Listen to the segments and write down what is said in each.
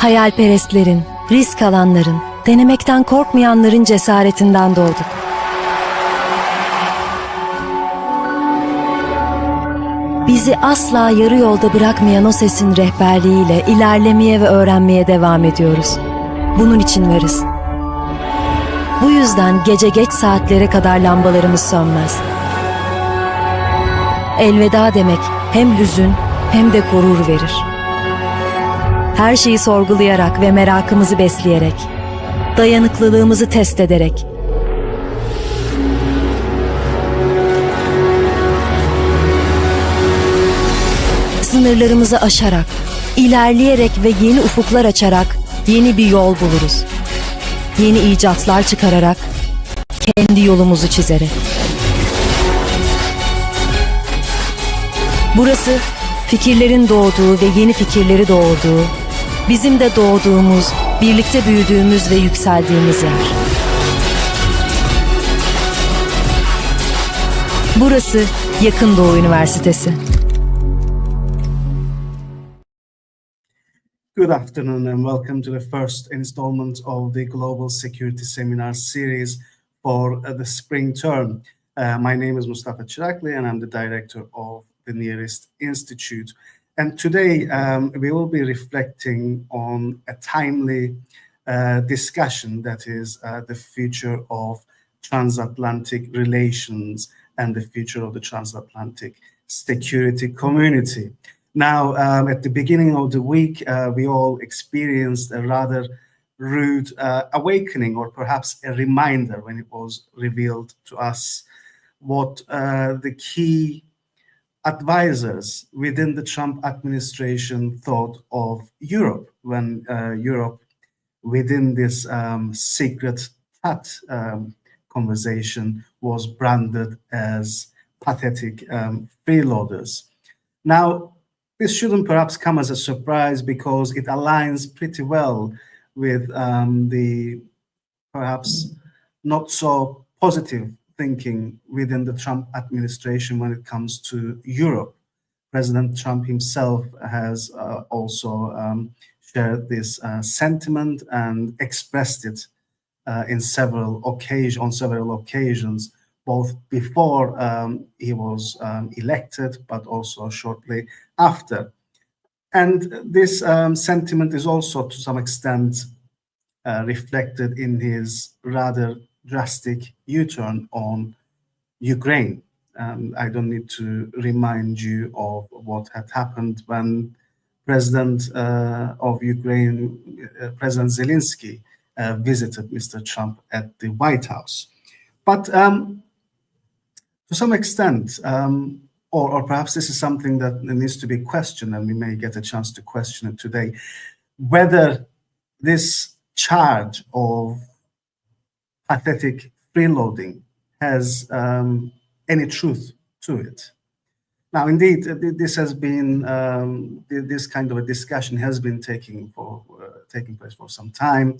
Hayalperestlerin, risk alanların, denemekten korkmayanların cesaretinden doğduk. Bizi asla yarı yolda bırakmayan o sesin rehberliğiyle ilerlemeye ve öğrenmeye devam ediyoruz. Bunun için varız. Bu yüzden gece geç saatlere kadar lambalarımız sönmez. Elveda demek hem hüzün hem de gurur verir. Her şeyi sorgulayarak ve merakımızı besleyerek, dayanıklılığımızı test ederek, sınırlarımızı aşarak, ilerleyerek ve yeni ufuklar açarak yeni bir yol buluruz. Yeni icatlar çıkararak, kendi yolumuzu çizerek. Burası, fikirlerin doğduğu ve yeni fikirleri doğurduğu, bizim de doğduğumuz, birlikte büyüdüğümüz ve yükseldiğimiz yer. Burası Yakın Doğu Üniversitesi. Good afternoon and welcome to the first installment of the Global Security Seminar series for the spring term. My name is Mustafa Çıraklı and I'm the director of the Nearest Institute. And today we will be reflecting on a timely discussion that is the future of transatlantic relations and the future of the transatlantic security community. Now, at the beginning of the week, we all experienced a rather rude awakening, or perhaps a reminder when it was revealed to us what the key advisors within the Trump administration thought of Europe when Europe, within this secret chat conversation, was branded as pathetic freeloaders. Now, this shouldn't perhaps come as a surprise because it aligns pretty well with the perhaps not so positive thinking within the Trump administration when it comes to Europe. President Trump himself has also shared this sentiment and expressed it on several occasions, both before he was elected, but also shortly after. And this sentiment is also to some extent reflected in his rather drastic U-turn on Ukraine. I don't need to remind you of what had happened when President of Ukraine, President Zelensky, visited Mr. Trump at the White House. But to some extent, or perhaps this is something that needs to be questioned, and we may get a chance to question it today, whether this charge of pathetic freeloading has any truth to it. Now, indeed, this has been this kind of a discussion has been taking place for some time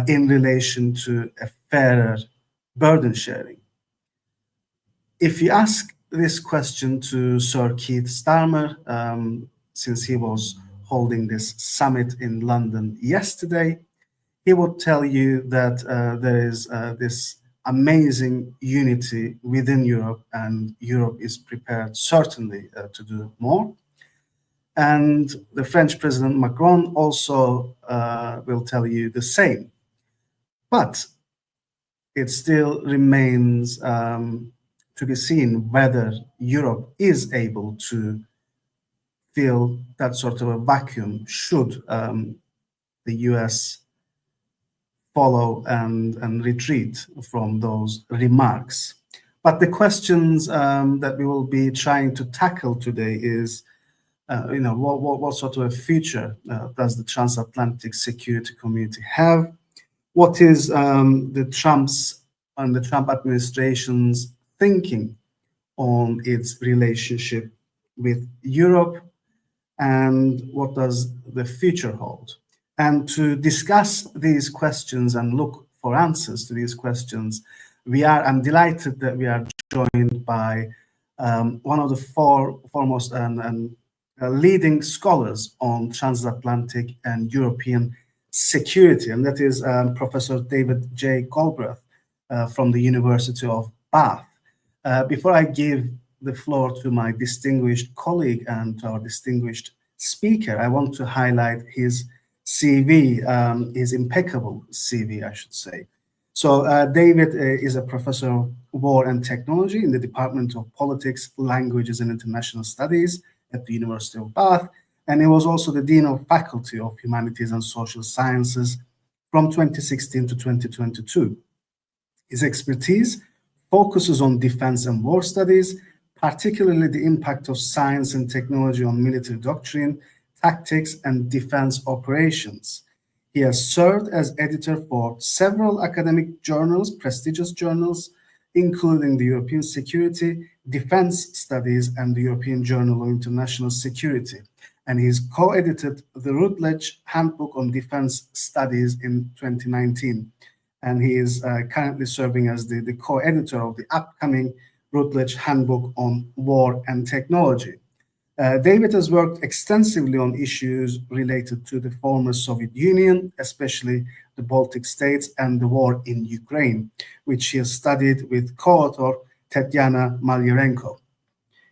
in relation to a fairer burden sharing. If you ask this question to Sir Keith Starmer, since he was holding this summit in London yesterday, he would tell you that there is this amazing unity within Europe, and Europe is prepared certainly to do more. And the French President Macron also will tell you the same. But it still remains to be seen whether Europe is able to fill that sort of a vacuum should the US follow and retreat from those remarks. But the questions that we will be trying to tackle today is, what sort of a future does the transatlantic security community have? What is the Trump administration's thinking on its relationship with Europe, and what does the future hold? And to discuss these questions and look for answers to these questions, I'm delighted that we are joined by one of the foremost and leading scholars on transatlantic and European security, and that is Professor David J. Galbraith from the University of Bath. Before I give the floor to my distinguished colleague and our distinguished speaker, I want to highlight his CV, his impeccable CV, I should say. So David is a professor of war and technology in the Department of Politics, Languages and International Studies at the University of Bath, and he was also the Dean of Faculty of Humanities and Social Sciences from 2016 to 2022. His expertise focuses on defense and war studies, particularly the impact of science and technology on military doctrine, tactics, and defense operations. He has served as editor for several academic journals, prestigious journals, including the European Security, Defense Studies, and the European Journal of International Security. And he's co-edited the Routledge Handbook on Defense Studies in 2019. And he is currently serving as the co-editor of the upcoming Routledge Handbook on War and Technology. David has worked extensively on issues related to the former Soviet Union, especially the Baltic states and the war in Ukraine, which he has studied with co-author Tetiana Malyarenko.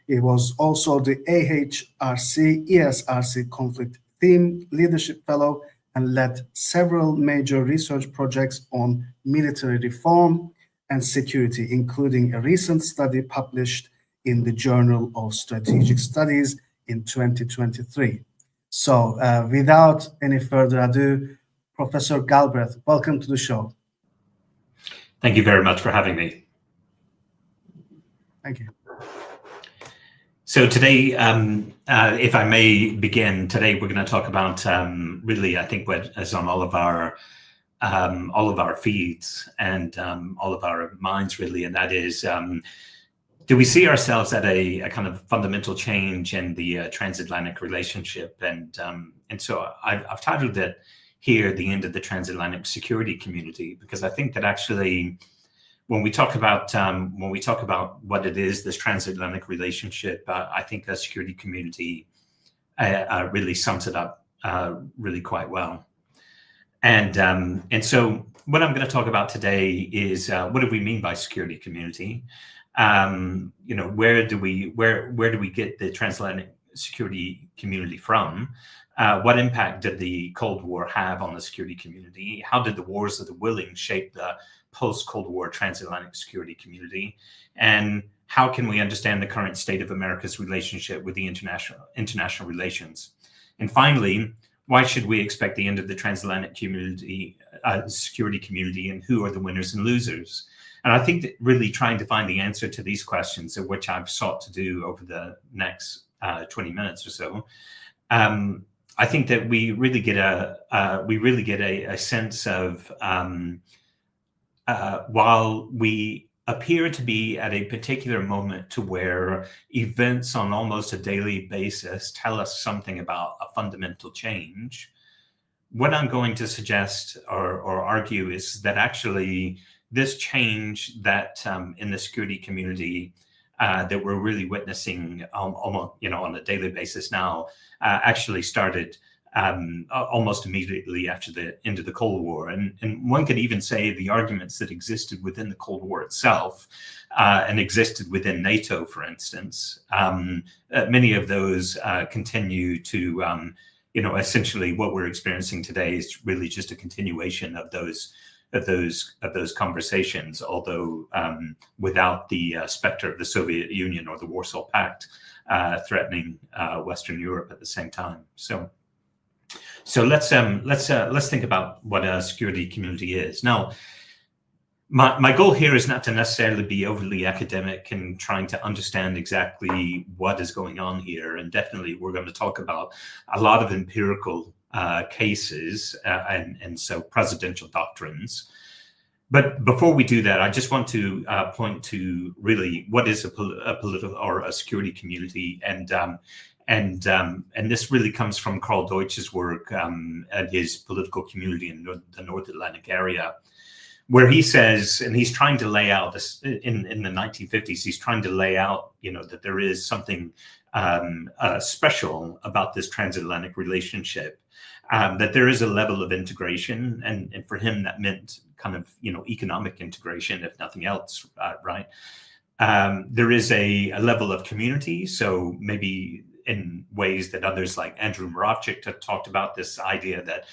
He was also the AHRC, ESRC Conflict Theme Leadership Fellow and led several major research projects on military reform and security, including a recent study published in the Journal of Strategic Studies in 2023. So without any further ado, Professor Galbraith, welcome to the show. Thank you very much for having me. Thank you. So today, if I may begin, today we're going to talk about really, I think, what is on all of our feeds and all of our minds, really, and that is, do we see ourselves at a kind of fundamental change in the transatlantic relationship? And so I've titled it here, "The End of the Transatlantic Security Community," because I think that actually, when we talk about what it is, this transatlantic relationship, I think the security community really sums it up really quite well. And so what I'm going to talk about today is what do we mean by security community? Where do we get the transatlantic security community from? What impact did the Cold War have on the security community? How did the wars of the willing shape the post-Cold War transatlantic security community? And how can we understand the current state of America's relationship with the international relations? And finally, why should we expect the end of the transatlantic security community, and who are the winners and losers? And I think that really trying to find the answer to these questions, which I've sought to do over the next 20 minutes or so, I think that we really get a sense of while we appear to be at a particular moment to where events on almost a daily basis tell us something about a fundamental change, what I'm going to suggest or argue is that actually this change that in the security community that we're really witnessing almost, on a daily basis now, actually started almost immediately after the end of the Cold War. And one could even say the arguments that existed within the Cold War itself and existed within NATO, for instance, many of those continue to, essentially what we're experiencing today is really just a continuation of those conversations, although without the specter of the Soviet Union or the Warsaw Pact threatening Western Europe at the same time. So let's think about what a security community is. Now, my goal here is not to necessarily be overly academic and trying to understand exactly what is going on here. And definitely we're going to talk about a lot of empirical cases and so presidential doctrines. But before we do that, I just want to point to really what is a political or a security community, and this really comes from Carl Deutsch's work and his political community in the North Atlantic area, where he says, and he's trying to lay out this in the 1950s, he's trying to lay out, that there is something special about this transatlantic relationship, that there is a level of integration, and for him that meant kind of economic integration, if nothing else, right? There is a level of community, so maybe in ways that others like Andrew Moravcsik have talked about, this idea that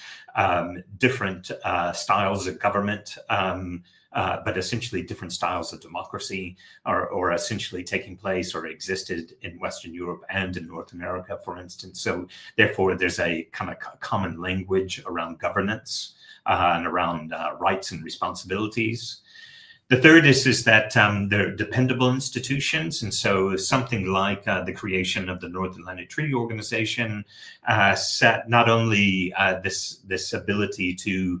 different styles of government, but essentially different styles of democracy are essentially taking place or existed in Western Europe and in North America, for instance. So therefore, there's a kind of common language around governance and around rights and responsibilities. The third is that they're dependable institutions, and so something like the creation of the North Atlantic Treaty Organization set not only this ability to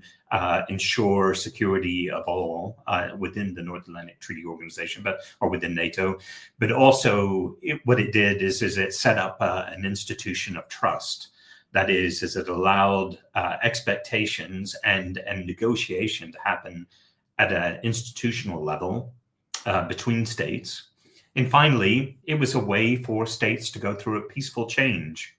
ensure security of all within the North Atlantic Treaty Organization, or within NATO, but also what it did is it set up an institution of trust. That is it allowed expectations and negotiation to happen at an institutional level between states. And finally, it was a way for states to go through a peaceful change.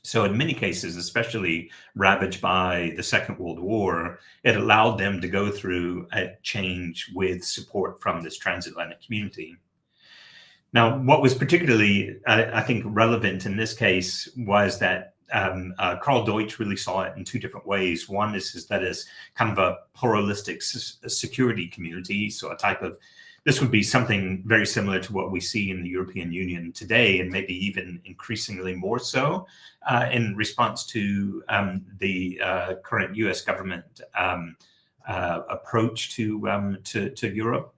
So in many cases, especially ravaged by the Second World War, it allowed them to go through a change with support from this transatlantic community. Now, what was particularly, I think, relevant in this case was that Karl Deutsch really saw it in two different ways. One is that it's kind of a pluralistic security community. So a type of, this would be something very similar to what we see in the European Union today, and maybe even increasingly more so in response to the current US government approach to Europe.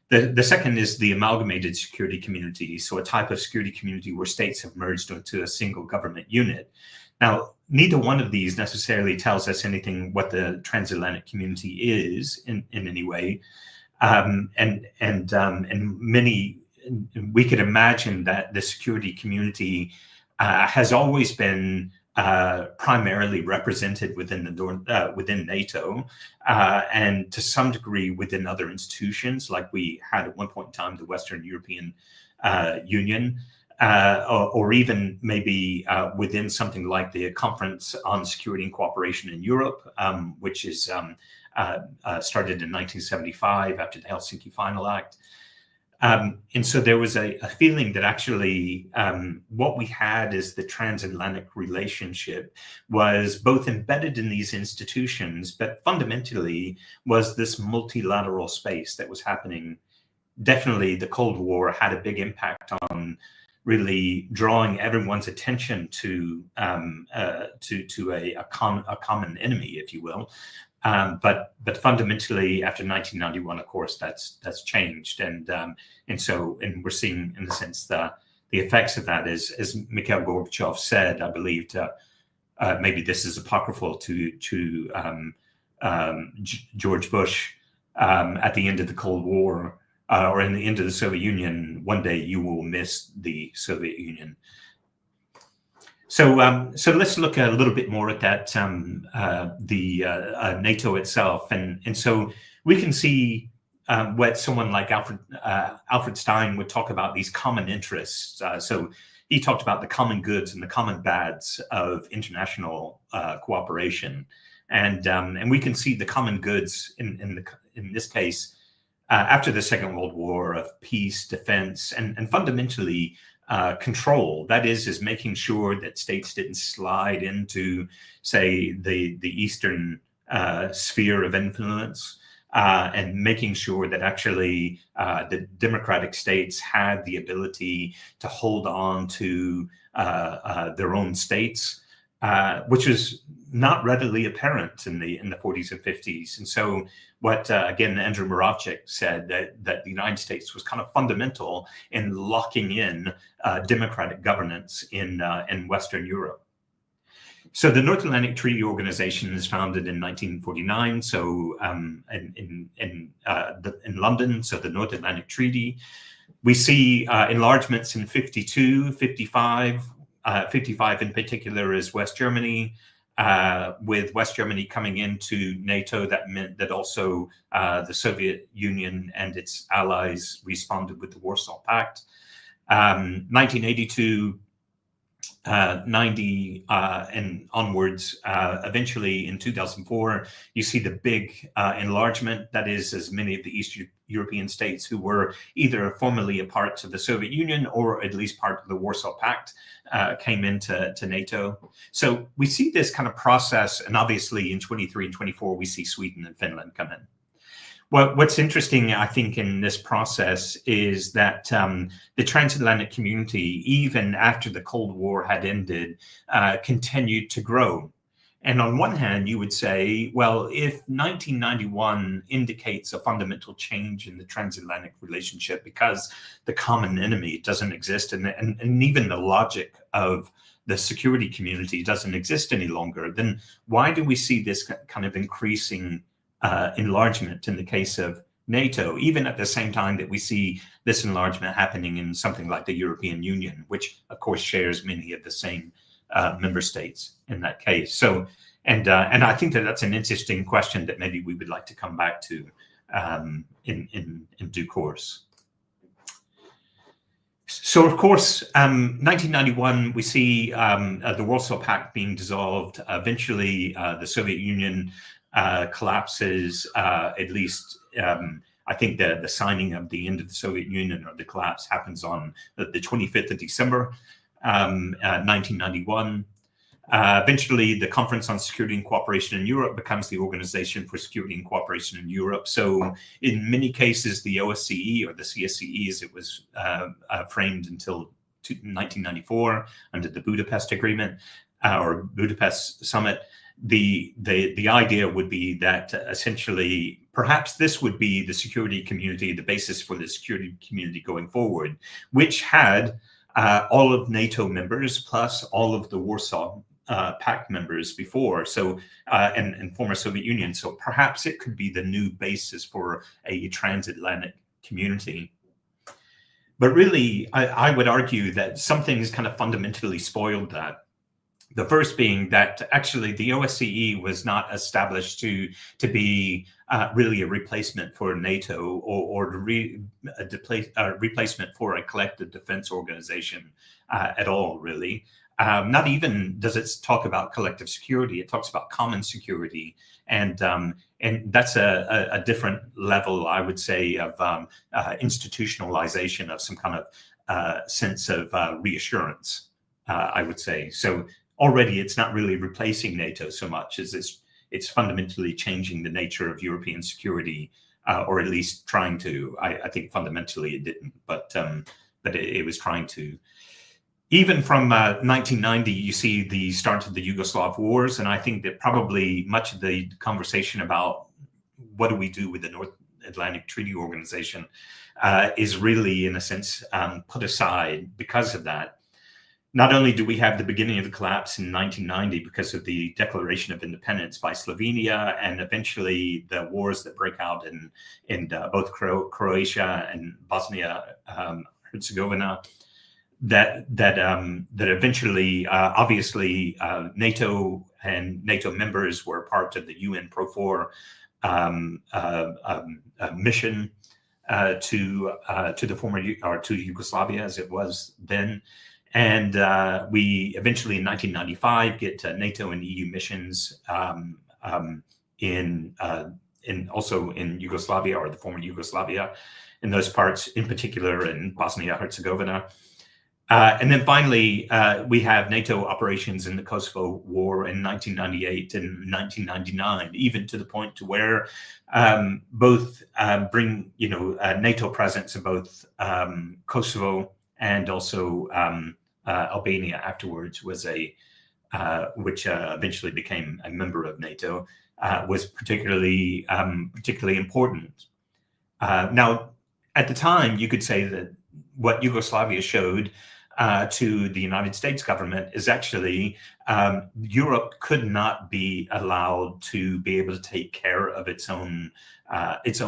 The second is the amalgamated security community, so a type of security community where states have merged into a single government unit. Now, neither one of these necessarily tells us anything what the transatlantic community is in any way, and many, we could imagine that the security community has always been primarily represented within within NATO, and to some degree within other institutions, like we had at one point in time the Western European Union, or even maybe within something like the Conference on Security and Cooperation in Europe, which is started in 1975 after the Helsinki Final Act. And so there was a feeling that actually what we had as the transatlantic relationship was both embedded in these institutions, but fundamentally was this multilateral space that was happening. Definitely the Cold War had a big impact on really drawing everyone's attention to a common enemy, if you will. But fundamentally, after 1991, of course, that's changed, and we're seeing, in a sense, the effects of that. As Mikhail Gorbachev said, I believe, maybe this is apocryphal to George Bush at the end of the Cold War, or in the end of the Soviet Union. One day you will miss the Soviet Union. So let's look a little bit more at that, NATO itself, and so we can see what someone like Alfred Stein would talk about, these common interests. So he talked about the common goods and the common bads of international cooperation, and we can see the common goods in this case after the Second World War of peace, defense, and fundamentally control. That is making sure that states didn't slide into, say, the Eastern sphere of influence, and making sure that actually the democratic states had the ability to hold on to their own states, which was not readily apparent in the 40s and 50s. And so what, again, Andrew Moravcsik said, that the United States was kind of fundamental in locking in democratic governance in Western Europe. So the North Atlantic Treaty Organization is founded in 1949, so in London, so the North Atlantic Treaty. We see enlargements in 52, 55, 55 in particular is West Germany, with West Germany coming into NATO, that meant that also the Soviet Union and its allies responded with the Warsaw Pact. 1982, 90 and onwards, eventually in 2004, you see the big enlargement. That is, as many of the East European states who were either formally a part of the Soviet Union or at least part of the Warsaw Pact came into NATO. So we see this kind of process, and obviously in 23 and 24, we see Sweden and Finland come in. Well, what's interesting, I think, in this process is that the transatlantic community, even after the Cold War had ended, continued to grow. And on one hand, you would say, well, if 1991 indicates a fundamental change in the transatlantic relationship because the common enemy doesn't exist, and even the logic of the security community doesn't exist any longer, then why do we see this kind of increasing enlargement in the case of NATO, even at the same time that we see this enlargement happening in something like the European Union, which of course shares many of the same member states in that case. So, and I think that that's an interesting question that maybe we would like to come back to in due course. So, of course, 1991, we see the Warsaw Pact being dissolved. Eventually, the Soviet Union collapses, at least I think the signing of the end of the Soviet Union or the collapse happens on the 25th of December, 1991. Eventually, the Conference on Security and Cooperation in Europe becomes the Organization for Security and Cooperation in Europe. So in many cases, the OSCE or the CSCE, as it was framed until 1994 under the Budapest Agreement or Budapest Summit, the idea would be that essentially perhaps this would be the security community, the basis for the security community going forward, which had all of NATO members plus all of the Warsaw Pact members before, so and former Soviet Union. So perhaps it could be the new basis for a transatlantic community. But really, I would argue that something has kind of fundamentally spoiled that. The first being that actually the OSCE was not established to be really a replacement for NATO or a replacement for a collective defense organization at all, really. Not even does it talk about collective security, it talks about common security. And that's a different level, I would say, of institutionalization of some kind of sense of reassurance, I would say. So already it's not really replacing NATO so much as it's fundamentally changing the nature of European security, or at least trying to. I think fundamentally it didn't, but it was trying to. Even from 1990, you see the start of the Yugoslav wars, and I think that probably much of the conversation about what do we do with the North Atlantic Treaty Organization is really, in a sense, put aside because of that. Not only do we have the beginning of the collapse in 1990 because of the Declaration of Independence by Slovenia, and eventually the wars that break out in both Croatia and Bosnia Herzegovina, that eventually, obviously, NATO and NATO members were part of the UN Profor mission to the former or to Yugoslavia as it was then. And we eventually in 1995 get NATO and EU missions in also in Yugoslavia or the former Yugoslavia, in those parts, in particular in Bosnia Herzegovina. And then finally, we have NATO operations in the Kosovo War in 1998 and 1999, even to the point to where both bring NATO presence in both Kosovo and also Albania afterwards was which eventually became a member of NATO, was particularly important. Now, at the time, you could say that what Yugoslavia showed to the United States government is actually Europe could not be allowed to be able to take care of its own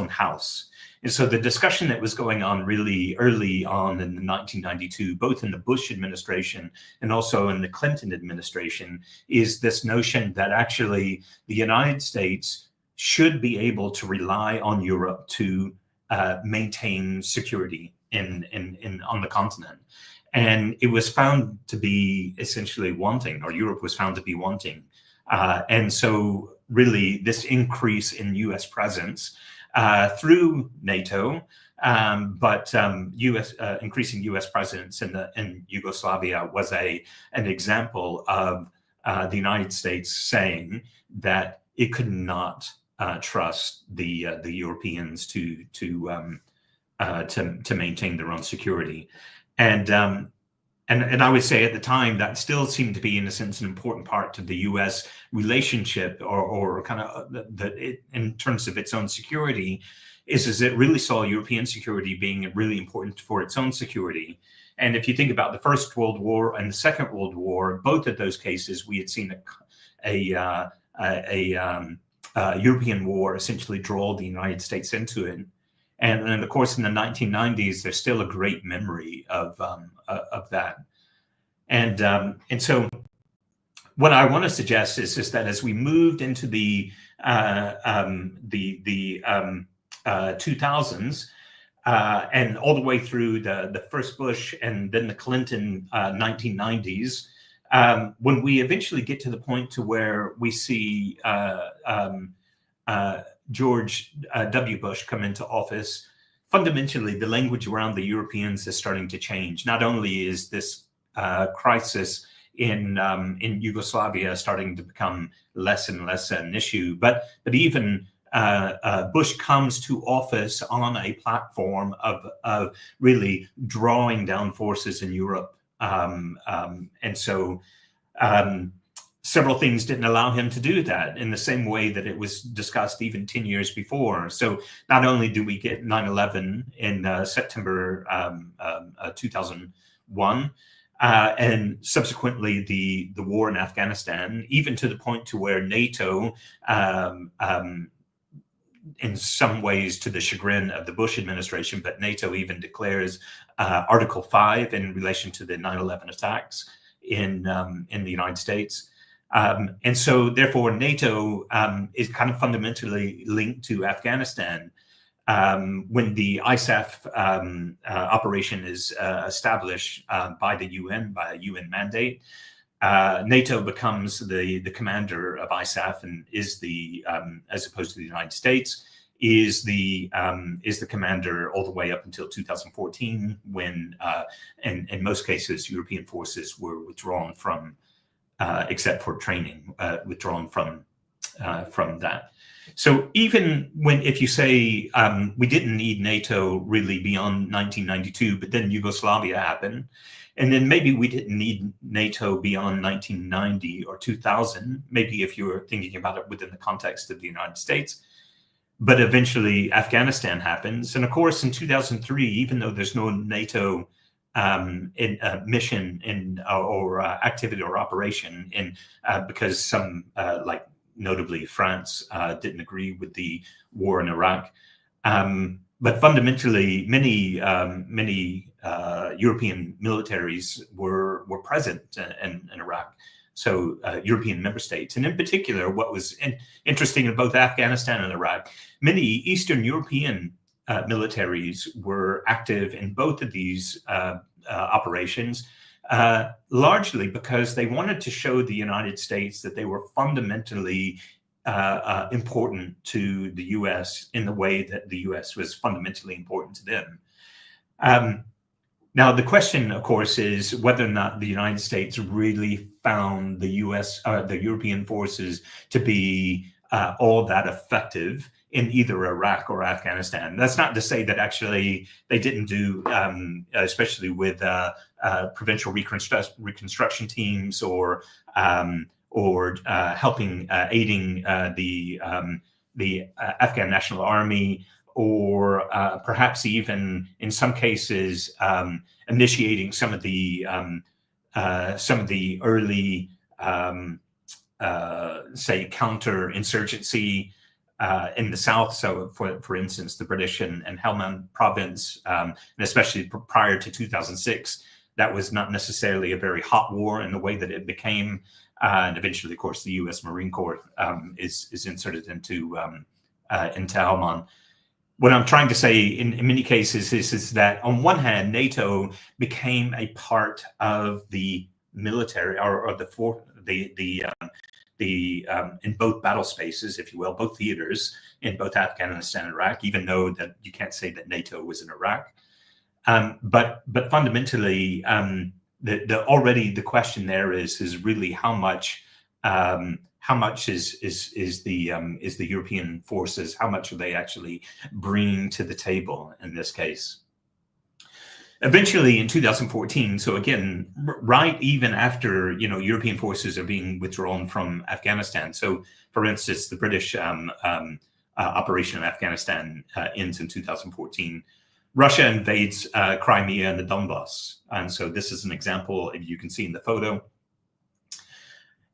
house. And so the discussion that was going on really early on in 1992, both in the Bush administration and also in the Clinton administration, is this notion that actually the United States should be able to rely on Europe to maintain security on the continent. And it was found to be essentially wanting, or Europe was found to be wanting. And so really this increase in US presence through NATO, but increasing U.S. presence in Yugoslavia was an example of the United States saying that it could not trust the Europeans to maintain their own security, and I would say at the time that still seemed to be, in a sense, an important part of the U.S. relationship, or kind of in terms of its own security, is it really saw European security being really important for its own security. And if you think about the First World War and the Second World War, both of those cases, we had seen a European war essentially draw the United States into it. And of course, in the 1990s, there's still a great memory of that. And so what I want to suggest is that as we moved into the 2000s and all the way through the first Bush and then the Clinton 1990s, when we eventually get to the point to where we see George W. Bush come into office, fundamentally the language around the Europeans is starting to change. Not only is this crisis in Yugoslavia starting to become less and less an issue, but even Bush comes to office on a platform of really drawing down forces in Europe, and so several things didn't allow him to do that in the same way that it was discussed even 10 years before. So not only do we get 9/11 in September 2001, and subsequently the war in Afghanistan, even to the point to where NATO, in some ways to the chagrin of the Bush administration, but NATO even declares Article 5 in relation to the 9/11 attacks in the United States. And so therefore NATO is kind of fundamentally linked to Afghanistan. When the ISAF operation is established by the UN, by a UN mandate, NATO becomes the commander of ISAF and is the, as opposed to the United States, is the commander all the way up until 2014, when in most cases European forces were withdrawn from, except for training, withdrawn from that. So even if you say we didn't need NATO really beyond 1992, but then Yugoslavia happened, and then maybe we didn't need NATO beyond 1990 or 2000, maybe if you were thinking about it within the context of the United States, but eventually Afghanistan happens. And of course, in 2003, even though there's no NATO mission or activity or operation because some like notably France didn't agree with the war in Iraq, but fundamentally many European militaries were present in Iraq, so European member states. And in particular, what was interesting in both Afghanistan and Iraq, many Eastern European militaries were active in both of these operations, largely because they wanted to show the United States that they were fundamentally important to the U.S. in the way that the U.S. was fundamentally important to them. Now, the question, of course, is whether or not the United States really found the European forces to be all that effective in either Iraq or Afghanistan. That's not to say that actually they didn't do, especially with provincial reconstruction teams or helping aiding the Afghan National Army, or perhaps even in some cases initiating some of the early, say, counterinsurgency in the south. So, for instance, the British and Helmand province, and especially prior to 2006, that was not necessarily a very hot war in the way that it became. And eventually, of course, the U.S. Marine Corps is inserted into Helmand. What I'm trying to say in many cases is that on one hand, NATO became a part of the military or in both battle spaces, if you will, both theaters in both Afghanistan and Iraq, even though that you can't say that NATO was in Iraq. But fundamentally, the question there is really how much is the European forces, how much are they actually bringing to the table in this case? Eventually in 2014, so again, right even after, European forces are being withdrawn from Afghanistan. So for instance, the British operation in Afghanistan ends in 2014. Russia invades Crimea and the Donbass. And so this is an example you can see in the photo.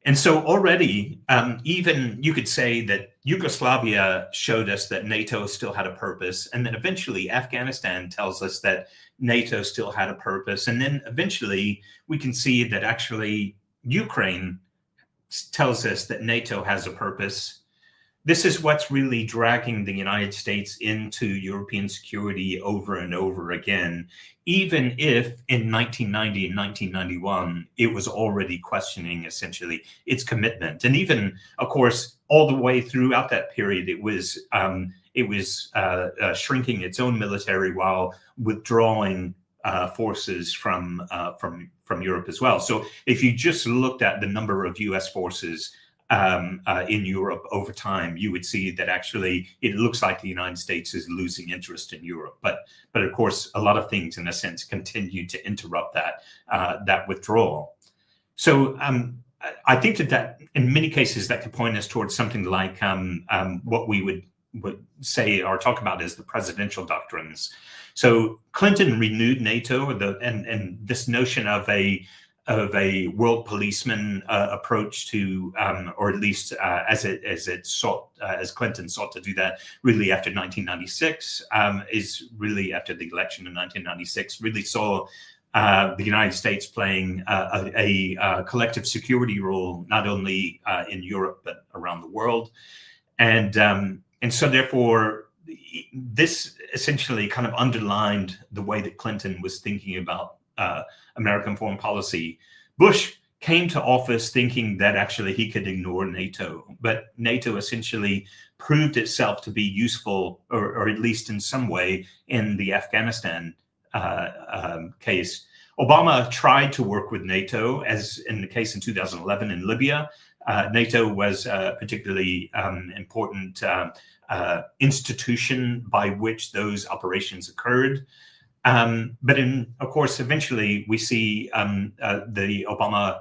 And so already, even you could say that Yugoslavia showed us that NATO still had a purpose. And then eventually Afghanistan tells us that NATO still had a purpose. And then eventually we can see that actually Ukraine tells us that NATO has a purpose. This is what's really dragging the United States into European security over and over again, even if in 1990 and 1991, it was already questioning essentially its commitment. And even, of course, all the way throughout that period, it was shrinking its own military while withdrawing forces from Europe as well. So if you just looked at the number of U.S. forces in Europe over time, you would see that actually it looks like the United States is losing interest in Europe. But of course, a lot of things, in a sense, continue to interrupt that withdrawal. So I think that in many cases that could point us towards something like what we would say or talk about as the presidential doctrines. So Clinton renewed NATO, and this notion of a world policeman approach to, or at least as Clinton sought to do that really after 1996, is really after the election in 1996, really saw the United States playing a collective security role, not only in Europe, but around the world. And so therefore, this essentially kind of underlined the way that Clinton was thinking about American foreign policy. Bush came to office thinking that actually he could ignore NATO, but NATO essentially proved itself to be useful, or at least in some way, in the Afghanistan case. Obama tried to work with NATO, as in the case in 2011 in Libya. NATO was a particularly important institution by which those operations occurred. But of course, eventually we see the Obama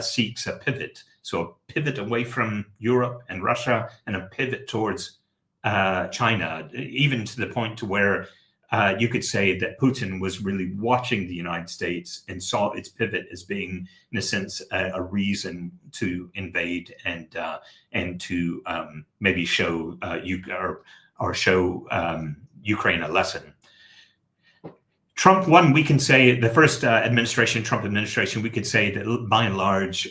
seeks a pivot. So a pivot away from Europe and Russia and a pivot towards China, even to the point to where you could say that Putin was really watching the United States and saw its pivot as being, in a sense, a reason to invade and to maybe show Ukraine a lesson. Trump one, we can say the first Trump administration, we could say that by and large,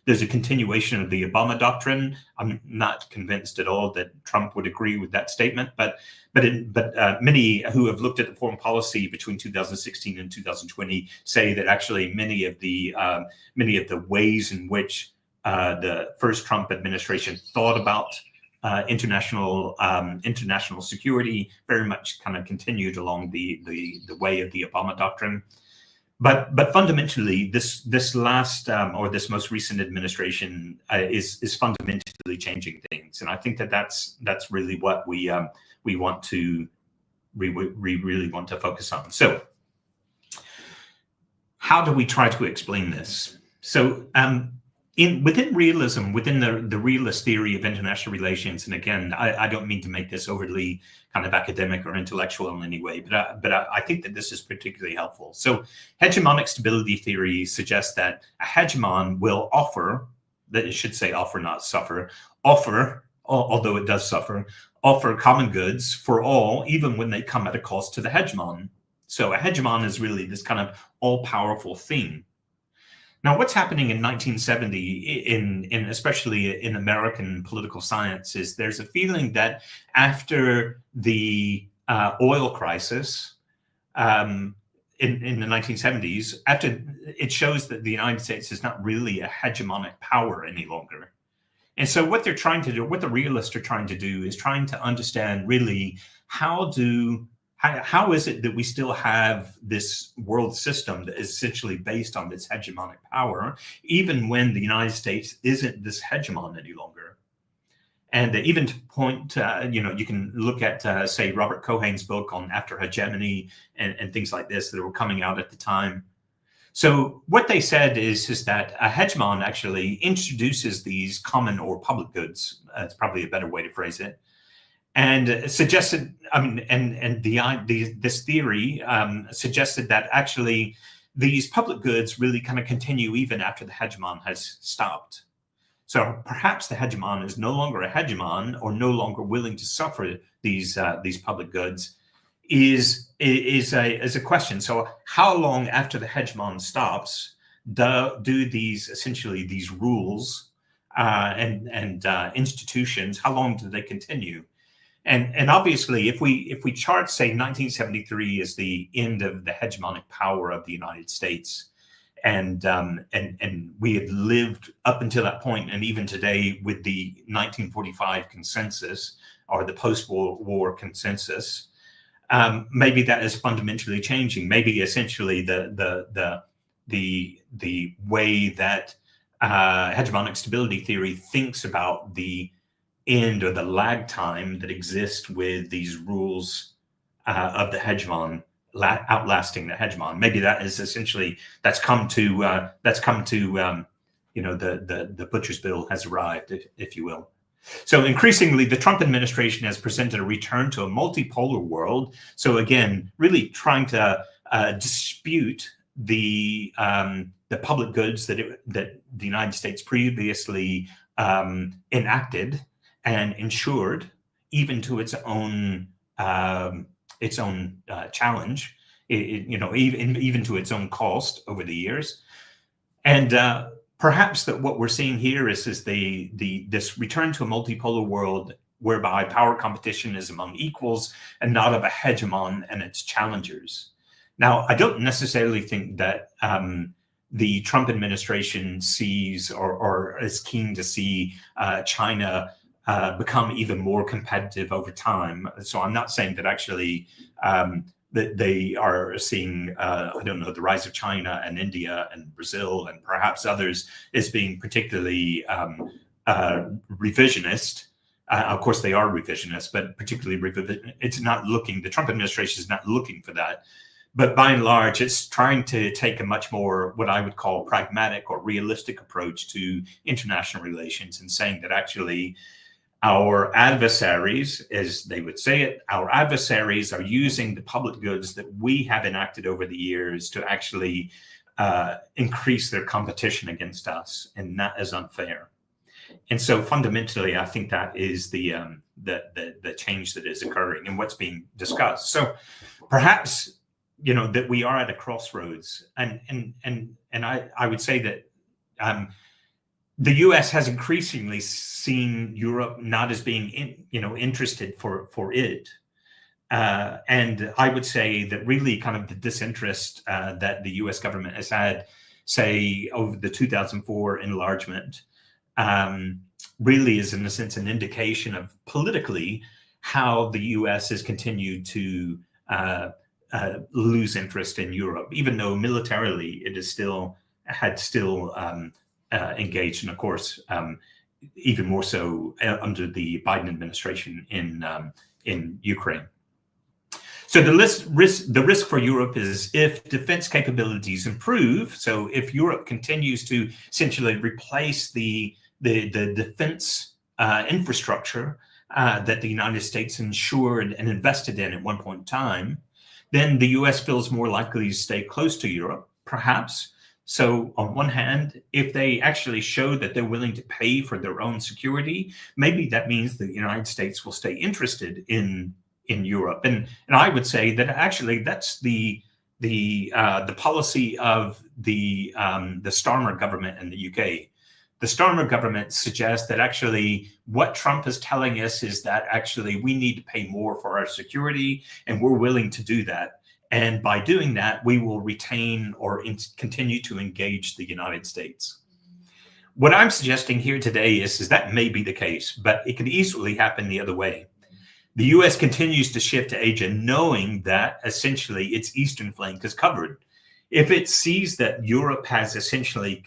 there's a continuation of the Obama doctrine. I'm not convinced at all that Trump would agree with that statement, but many who have looked at the foreign policy between 2016 and 2020 say that actually many of the ways in which the first Trump administration thought about international security very much kind of continued along the way of the Obama doctrine, but fundamentally this last or this most recent administration is fundamentally changing things, and I think that's really what we really want to focus on. So, how do we try to explain this? So, within realism, within the realist theory of international relations, and again, I don't mean to make this overly kind of academic or intellectual in any way, but I think that this is particularly helpful. So hegemonic stability theory suggests that a hegemon will offer, that it should say offer, not suffer, offer, although it does suffer, offer common goods for all, even when they come at a cost to the hegemon. So a hegemon is really this kind of all-powerful thing. Now, what's happening in 1970, especially in American political science, is there's a feeling that after the oil crisis in the 1970s, after it shows that the United States is not really a hegemonic power any longer. And so what they're trying to do, what the realists are trying to do, is trying to understand really how is it that we still have this world system that is essentially based on this hegemonic power, even when the United States isn't this hegemon any longer? And even to point, you can look at, say, Robert Cohen's book on After Hegemony and things like this that were coming out at the time. So what they said is that a hegemon actually introduces these common or public goods. That's probably a better way to phrase it. And suggested, this theory suggested that actually these public goods really kind of continue even after the hegemon has stopped. So perhaps the hegemon is no longer a hegemon or no longer willing to suffer these public goods is a question. So how long after the hegemon stops do these rules and institutions, how long do they continue? And obviously, if we chart, say, 1973 as the end of the hegemonic power of the United States, and we had lived up until that point, and even today with the 1945 consensus or the post-war consensus, maybe that is fundamentally changing. Maybe essentially the way that hegemonic stability theory thinks about the end or the lag time that exists with these rules of the hegemon outlasting the hegemon. Maybe that is essentially that's come to the butcher's bill has arrived, if you will. So increasingly, the Trump administration has presented a return to a multipolar world. So again, really trying to dispute the public goods that the United States previously enacted and ensured, even to its own challenge, even to its own cost over the years. And perhaps that what we're seeing here is this return to a multipolar world whereby power competition is among equals and not of a hegemon and its challengers. Now, I don't necessarily think that the Trump administration sees or is keen to see China become even more competitive over time. So I'm not saying that actually that they are seeing, the rise of China and India and Brazil and perhaps others as being particularly revisionist. Of course, they are revisionist, but particularly the Trump administration is not looking for that. But by and large, it's trying to take a much more what I would call pragmatic or realistic approach to international relations, and saying that actually our adversaries, as they would say it, our adversaries are using the public goods that we have enacted over the years to actually increase their competition against us, and that is unfair. And so fundamentally, I think that is the change that is occurring and what's being discussed. So perhaps that we are at a crossroads, and I would say that the U.S. has increasingly seen Europe not as being interested for it, and I would say that really kind of the disinterest that the U.S. government has had, say, over the 2004 enlargement, really is in a sense an indication of politically how the U.S. has continued to lose interest in Europe, even though militarily it is still engaged, and of course, even more so under the Biden administration in Ukraine. So the risk for Europe is if defense capabilities improve. So if Europe continues to essentially replace the defense infrastructure that the United States insured and invested in at one point in time, then the US feels more likely to stay close to Europe, perhaps. So on one hand, if they actually show that they're willing to pay for their own security, maybe that means the United States will stay interested in Europe. And I would say that actually that's the policy of the Starmer government in the UK. The Starmer government suggests that actually what Trump is telling us is that actually we need to pay more for our security, and we're willing to do that. And by doing that, we will retain or continue to engage the United States. What I'm suggesting here today is that may be the case, but it could easily happen the other way. The US continues to shift to Asia, knowing that essentially its eastern flank is covered. If it sees that Europe has essentially,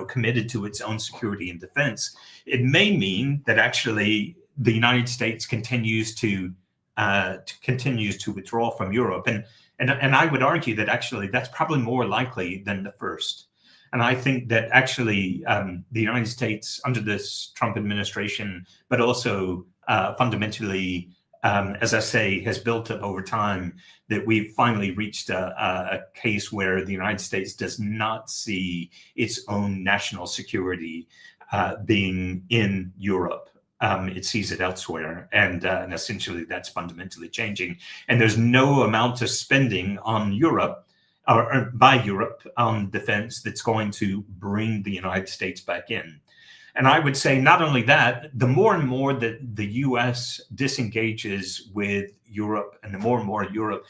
committed to its own security and defense, it may mean that actually the United States continues to withdraw from Europe. And I would argue that actually that's probably more likely than the first. And I think that actually the United States under this Trump administration, but also fundamentally, as I say, has built up over time, that we've finally reached a case where the United States does not see its own national security being in Europe. It sees it elsewhere, and essentially that's fundamentally changing. And there's no amount of spending on Europe or by Europe on defense that's going to bring the United States back in. And I would say not only that, the more and more that the US disengages with Europe and the more Europe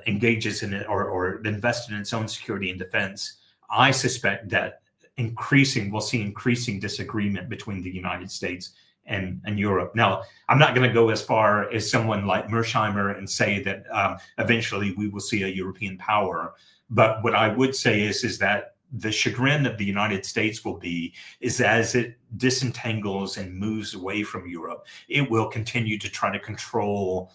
engages in it or invested in its own security and defense, I suspect that we'll see increasing disagreement between the United States and Europe. Now, I'm not going to go as far as someone like Mersheimer and say that eventually we will see a European power. But what I would say is that the chagrin of the United States is as it disentangles and moves away from Europe, it will continue to try to control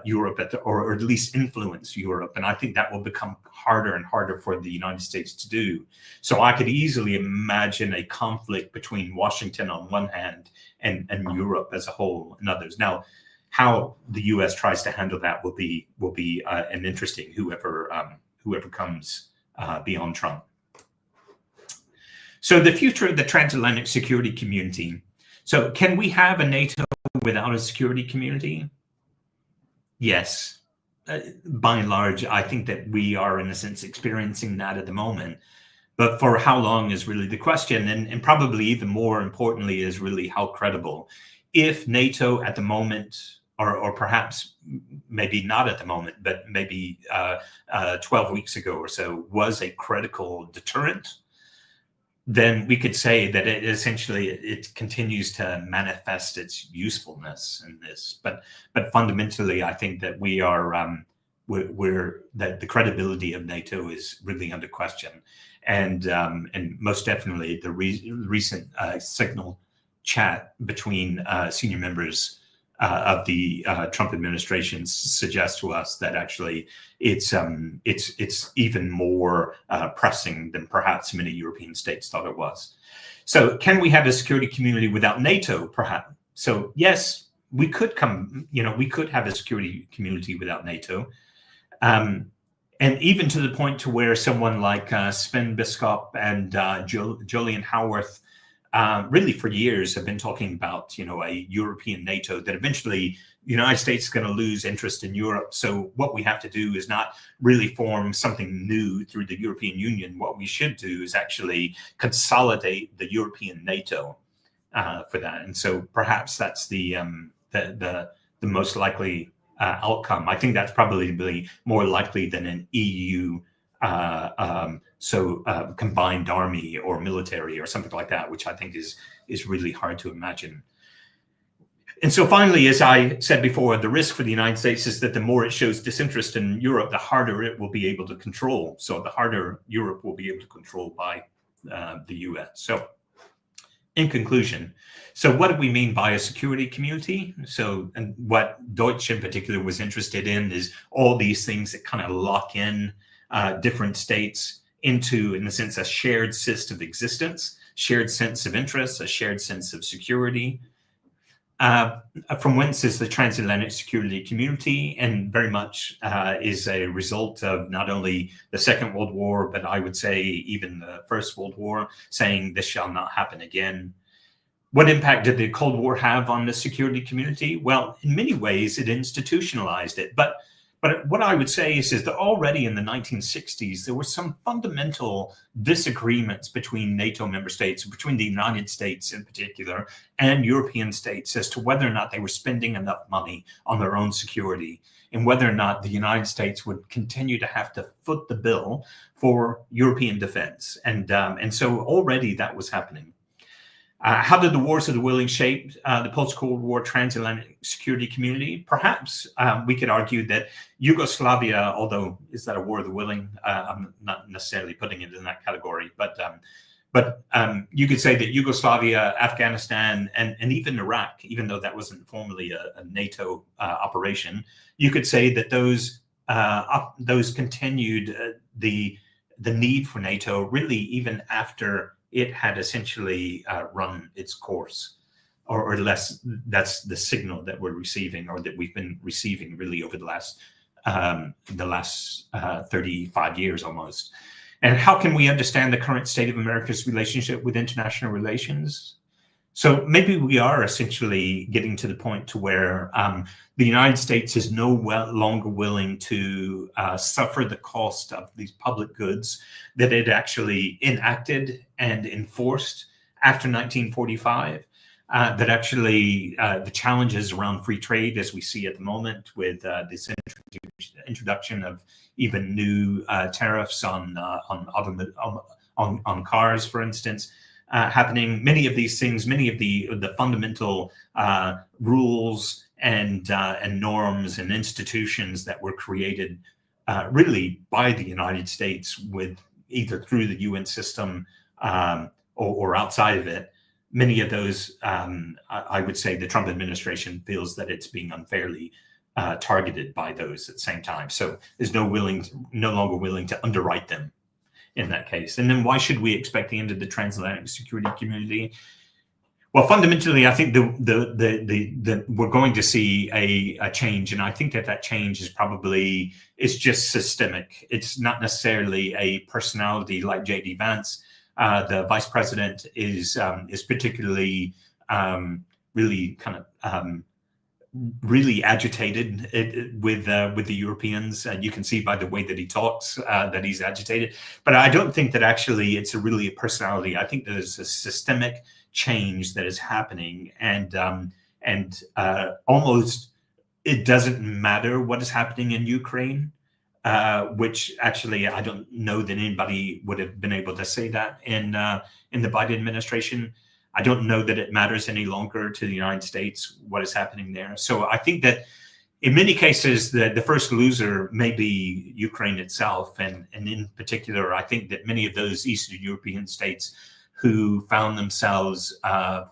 Europe or at least influence Europe. And I think that will become harder and harder for the United States to do. So I could easily imagine a conflict between Washington on one hand and Europe as a whole and others. Now, how the US tries to handle that will be an interesting whoever comes beyond Trump. So the future of the transatlantic security community. So can we have a NATO without a security community? Yes. By and large, I think that we are, in a sense, experiencing that at the moment. But for how long is really the question. And probably even more importantly is really how credible. If NATO at the moment, or perhaps maybe not at the moment, but maybe 12 weeks ago or so, was a critical deterrent, then we could say that it continues to manifest its usefulness in this. But fundamentally, I think that that the credibility of NATO is really under question, and most definitely the recent signal chat between senior members of the Trump administration suggests to us that actually it's even more pressing than perhaps many European states thought it was. So can we have a security community without NATO? Perhaps. So yes, we could have a security community without NATO. And even to the point to where someone like Sven Biskop and Julian Howarth really for years have been talking about, a European NATO, that eventually the United States is going to lose interest in Europe. So what we have to do is not really form something new through the European Union. What we should do is actually consolidate the European NATO for that. And so perhaps that's the most likely outcome. I think that's probably more likely than an EU combined army or military or something like that, which I think is really hard to imagine. And so finally, as I said before, the risk for the United States is that the more it shows disinterest in Europe, the harder it will be able to control. So the harder Europe will be able to control by the US. So in conclusion, so what do we mean by a security community? So, and what Deutsch in particular was interested in is all these things that kind of lock in different states into, in a sense, a shared system of existence, shared sense of interest, a shared sense of security. From whence is the Transatlantic Security Community, and very much is a result of not only the Second World War, but I would say even the First World War, saying this shall not happen again. What impact did the Cold War have on the security community? Well, in many ways, it institutionalized it. But what I would say is that already in the 1960s, there were some fundamental disagreements between NATO member states, between the United States in particular, and European states as to whether or not they were spending enough money on their own security, and whether or not the United States would continue to have to foot the bill for European defense. And so already that was happening. How did the Wars of the Willing shape the post-Cold War transatlantic security community? Perhaps we could argue that Yugoslavia, although is that a War of the Willing? I'm not necessarily putting it in that category, but you could say that Yugoslavia, Afghanistan, and even Iraq, even though that wasn't formally a NATO operation, you could say that those continued the need for NATO really even after it had essentially run its course, or less. That's the signal that we're receiving, or that we've been receiving really over the last 35 years almost. And how can we understand the current state of America's relationship with international relations? So maybe we are essentially getting to the point to where the United States is no longer willing to suffer the cost of these public goods that it actually enacted and enforced after 1945. That actually the challenges around free trade, as we see at the moment, with this introduction of even new tariffs on cars, for instance. Happening, many of these things, many of the fundamental rules and norms and institutions that were created really by the United States, with either through the UN system or outside of it. Many of those, I would say, the Trump administration feels that it's being unfairly targeted by those at the same time. So is no longer willing to underwrite them in that case. And then why should we expect the end of the transatlantic security community? Well, fundamentally, I think we're going to see a change, and I think that change is just systemic. It's not necessarily a personality like J.D. Vance. The vice president is particularly really kind of really agitated with the Europeans. You can see by the way that he talks that he's agitated. But I don't think that actually it's really a personality. I think there's a systemic change that is happening, and almost it doesn't matter what is happening in Ukraine, which actually I don't know that anybody would have been able to say that in the Biden administration. I don't know that it matters any longer to the United States what is happening there. So I think that in many cases, the first loser may be Ukraine itself. And in particular, I think that many of those Eastern European states who found themselves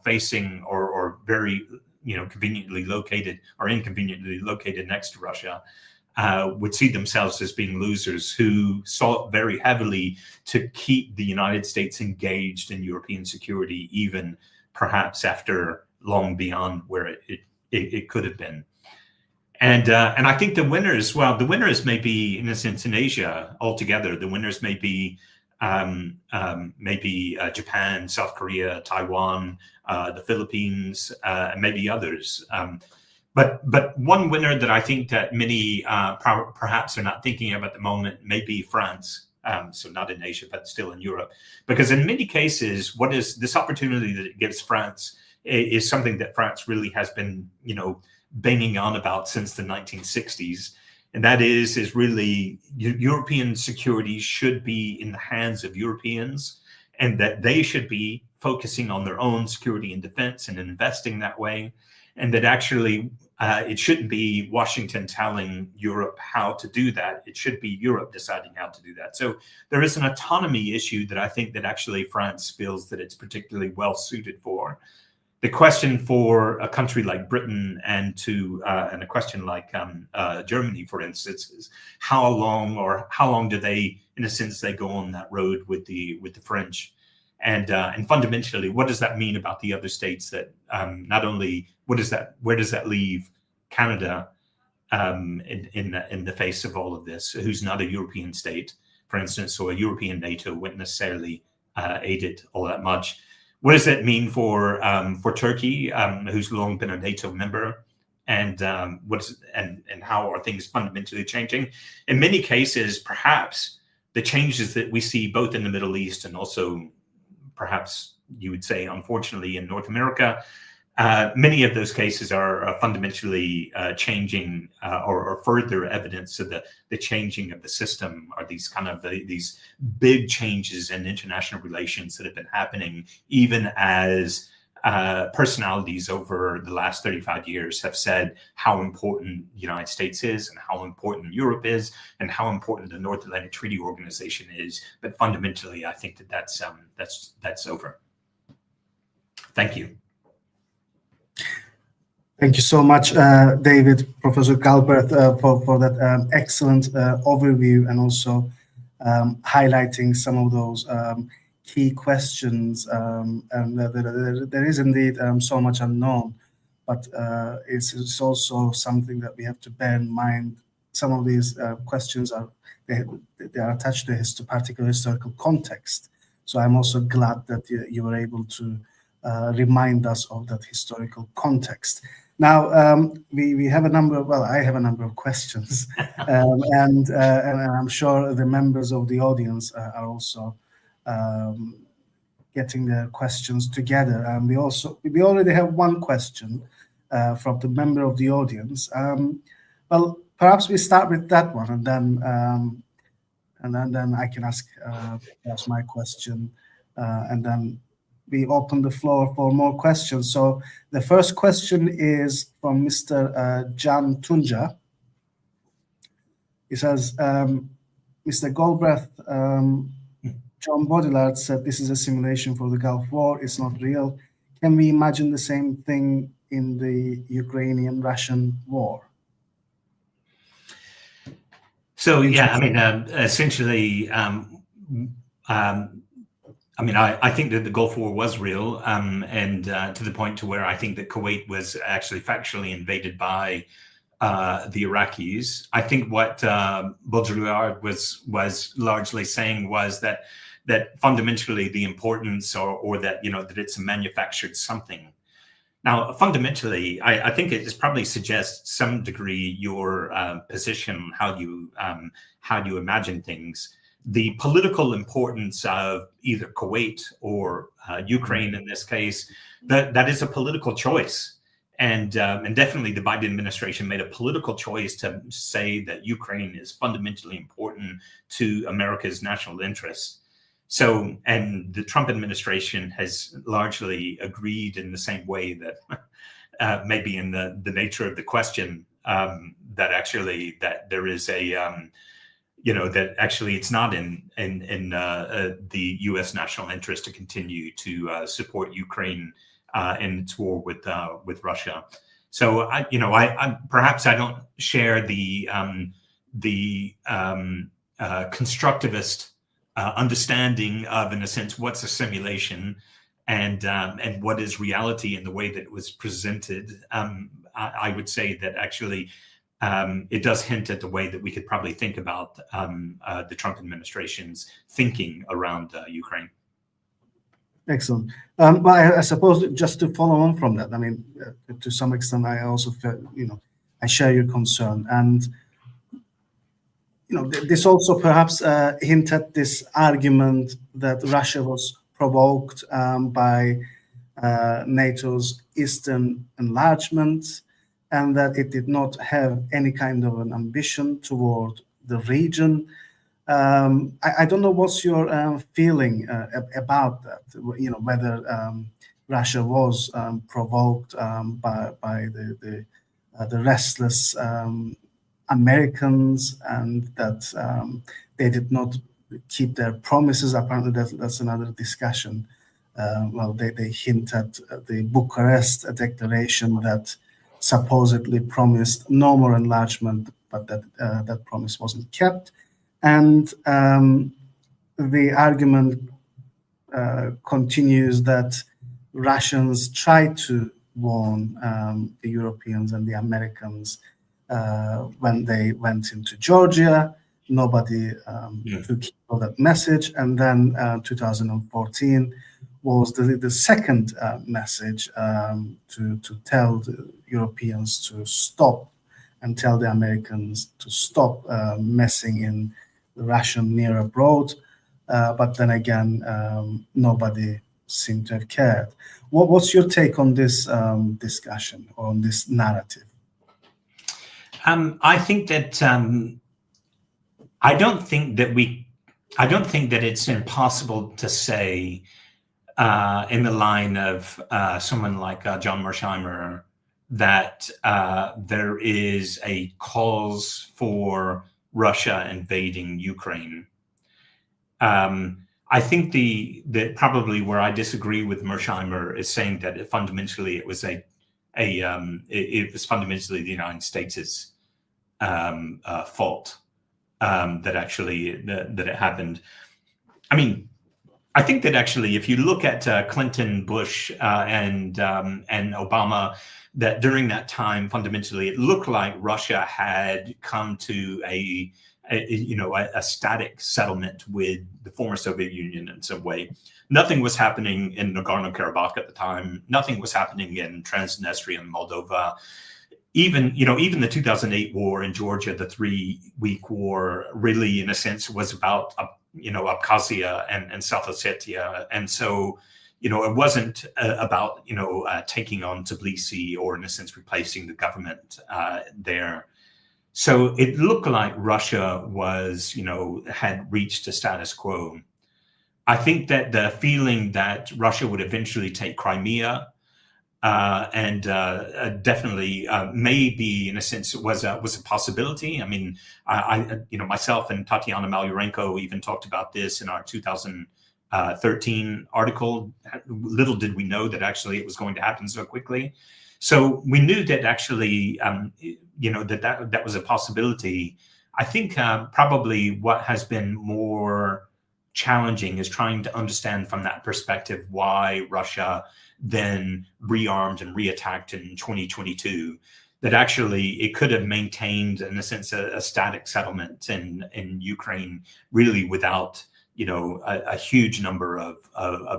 facing or very conveniently located or inconveniently located next to Russia would see themselves as being losers, who sought very heavily to keep the United States engaged in European security, even perhaps after long beyond where it could have been. And I think the winners may be, in a sense, in Asia altogether. The winners may be Japan, South Korea, Taiwan, the Philippines, and maybe others. But one winner that I think that many perhaps are not thinking of at the moment may be France. So not in Asia, but still in Europe. Because in many cases, what is this opportunity that it gives France is something that France really has been, banging on about since the 1960s. And that is really European security should be in the hands of Europeans, and that they should be focusing on their own security and defense and investing that way. and that actually it shouldn't be Washington telling Europe how to do that. It should be Europe deciding how to do that. So there is an autonomy issue that I think that actually France feels that it's particularly well suited for. The question for a country like Britain and a question like Germany, for instance, is how long do they, in a sense, they go on that road with the French, and fundamentally, what does that mean about the other states? That not only where does that leave Canada in the face of all of this, who's not a European state, for instance, or a European NATO wouldn't necessarily aid it all that much. What does that mean for Turkey, who's long been a NATO member, and how are things fundamentally changing? In many cases, perhaps the changes that we see both in the Middle East and also, perhaps you would say, unfortunately, in North America, many of those cases are fundamentally changing or further evidence of the changing of the system, or these kind of these big changes in international relations that have been happening, even as personalities over the last 35 years have said how important the United States is and how important Europe is and how important the North Atlantic Treaty Organization is. But fundamentally, I think that's over. Thank you. Thank you so much, David, Professor Galbraith, for that excellent overview, and also highlighting some of those key questions. And there is indeed so much unknown, but it's also something that we have to bear in mind. Some of these questions are attached to a particular historical context. So I'm also glad that you were able to remind us of that historical context. Now, we have a number of, I have a number of questions, and I'm sure the members of the audience are also getting their questions together. And we already have one question from the member of the audience. Well, perhaps we start with that one, and then I can ask my question, and then we open the floor for more questions. So the first question is from Mr. Jan Tunja. He says, Mr. Galbraith, John Baudrillard said this is a simulation for the Gulf War. It's not real. Can we imagine the same thing in the Ukrainian-Russian war? So, yeah, I mean, essentially, I think that the Gulf War was real, and to the point to where I think that Kuwait was actually factually invaded by the Iraqis. I think what Baudrillard was largely saying was that fundamentally the importance, or that that it's a manufactured something. Now, fundamentally, I think it probably suggests some degree your position, how you imagine things. The political importance of either Kuwait or Ukraine in this case, that is a political choice. And definitely the Biden administration made a political choice to say that Ukraine is fundamentally important to America's national interests. So, and the Trump administration has largely agreed in the same way that maybe in the nature of the question, that actually that there is a that actually it's not in the U.S. national interest to continue to support Ukraine in its war with Russia. So I perhaps I don't share the constructivist understanding of, in a sense, what's a simulation and what is reality in the way that it was presented. I would say that actually it does hint at the way that we could probably think about the Trump administration's thinking around Ukraine. Excellent. Well, I suppose just to follow on from that, I mean, to some extent, I also feel, I share your concern, and this also perhaps hint at this argument that Russia was provoked by NATO's eastern enlargement, and that it did not have any kind of an ambition toward the region. I don't know what's your feeling about that. Whether Russia was provoked by the restless Americans, and that they did not keep their promises. Apparently, that's another discussion. Well, they hint at the Bucharest Declaration that supposedly promised no more enlargement, but that promise wasn't kept. And the argument continues that Russians tried to warn the Europeans and the Americans when they went into Georgia. Nobody took heed of that message. And then 2014 was the second message to tell the Europeans to stop and tell the Americans to stop messing in the Russian near abroad. But then again, nobody seemed to have cared. What's your take on this discussion, or on this narrative? I think that I don't think that it's impossible to say in the line of someone like John Mersheimer that there is a cause for Russia invading Ukraine. I think the probably where I disagree with Mersheimer is saying that fundamentally it was it was fundamentally the United States' fault that it happened. I mean, I think that actually, if you look at Clinton, Bush, and Obama, that during that time, fundamentally, it looked like Russia had come to a static settlement with the former Soviet Union in some way. Nothing was happening in Nagorno-Karabakh at the time. Nothing was happening in Transnistria and Moldova. Even the 2008 war in Georgia, the 3-week war, really, in a sense, was about Abkhazia and South Ossetia, and so it wasn't about taking on Tbilisi, or in a sense replacing the government there. So it looked like Russia was, had reached a status quo. I think that the feeling that Russia would eventually take Crimea and definitely maybe, in a sense, was a possibility. I mean, I myself and Tatiana Malyurenko even talked about this in our 2013 article. Little did we know that actually it was going to happen so quickly. So we knew that actually, that was a possibility. I think probably what has been more challenging is trying to understand from that perspective why Russia then rearmed and reattacked in 2022. That actually it could have maintained, in a sense, a static settlement in Ukraine, really without a huge number of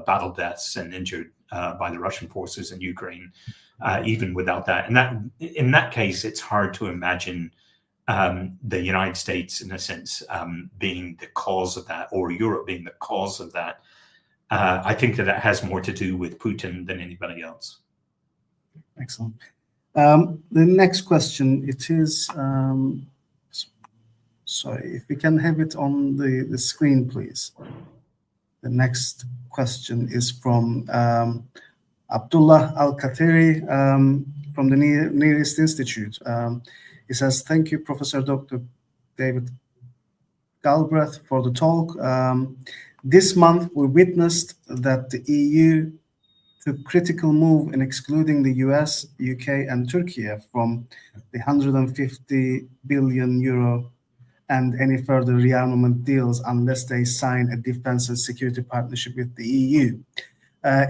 battle deaths and injured by the Russian forces in Ukraine. Even without that, and in that case, it's hard to imagine the United States, in a sense, being the cause of that, or Europe being the cause of that. I think that has more to do with Putin than anybody else. Excellent. The next question, it is, sorry, if we can have it on the screen, please. The next question is from Abdullah Al-Khatiri from the Near East Institute. He says, thank you, Professor Dr. David Galbraith, for the talk. This month, we witnessed that the EU took critical move in excluding the US, UK, and Turkey from the 150 billion euro and any further rearmament deals unless they sign a defense and security partnership with the EU.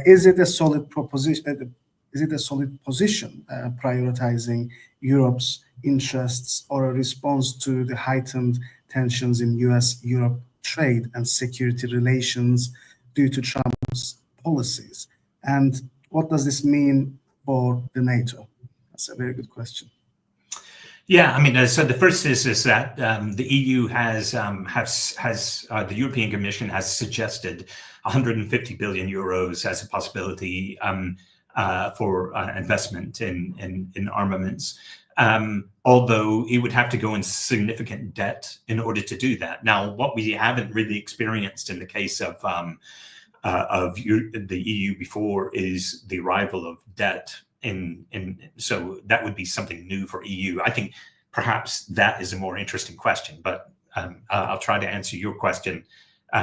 Is it a solid proposition? Is it a solid position prioritizing Europe's interests, or a response to the heightened tensions in US-Europe trade and security relations due to Trump's policies? And what does this mean for the NATO? That's a very good question. Yeah, I mean, so the first is that the EU has the European Commission has suggested 150 billion euros as a possibility for investment in armaments. Although it would have to go in significant debt in order to do that. Now, what we haven't really experienced in the case of the EU before is the arrival of debt, so that would be something new for EU. I think perhaps that is a more interesting question, but I'll try to answer your question,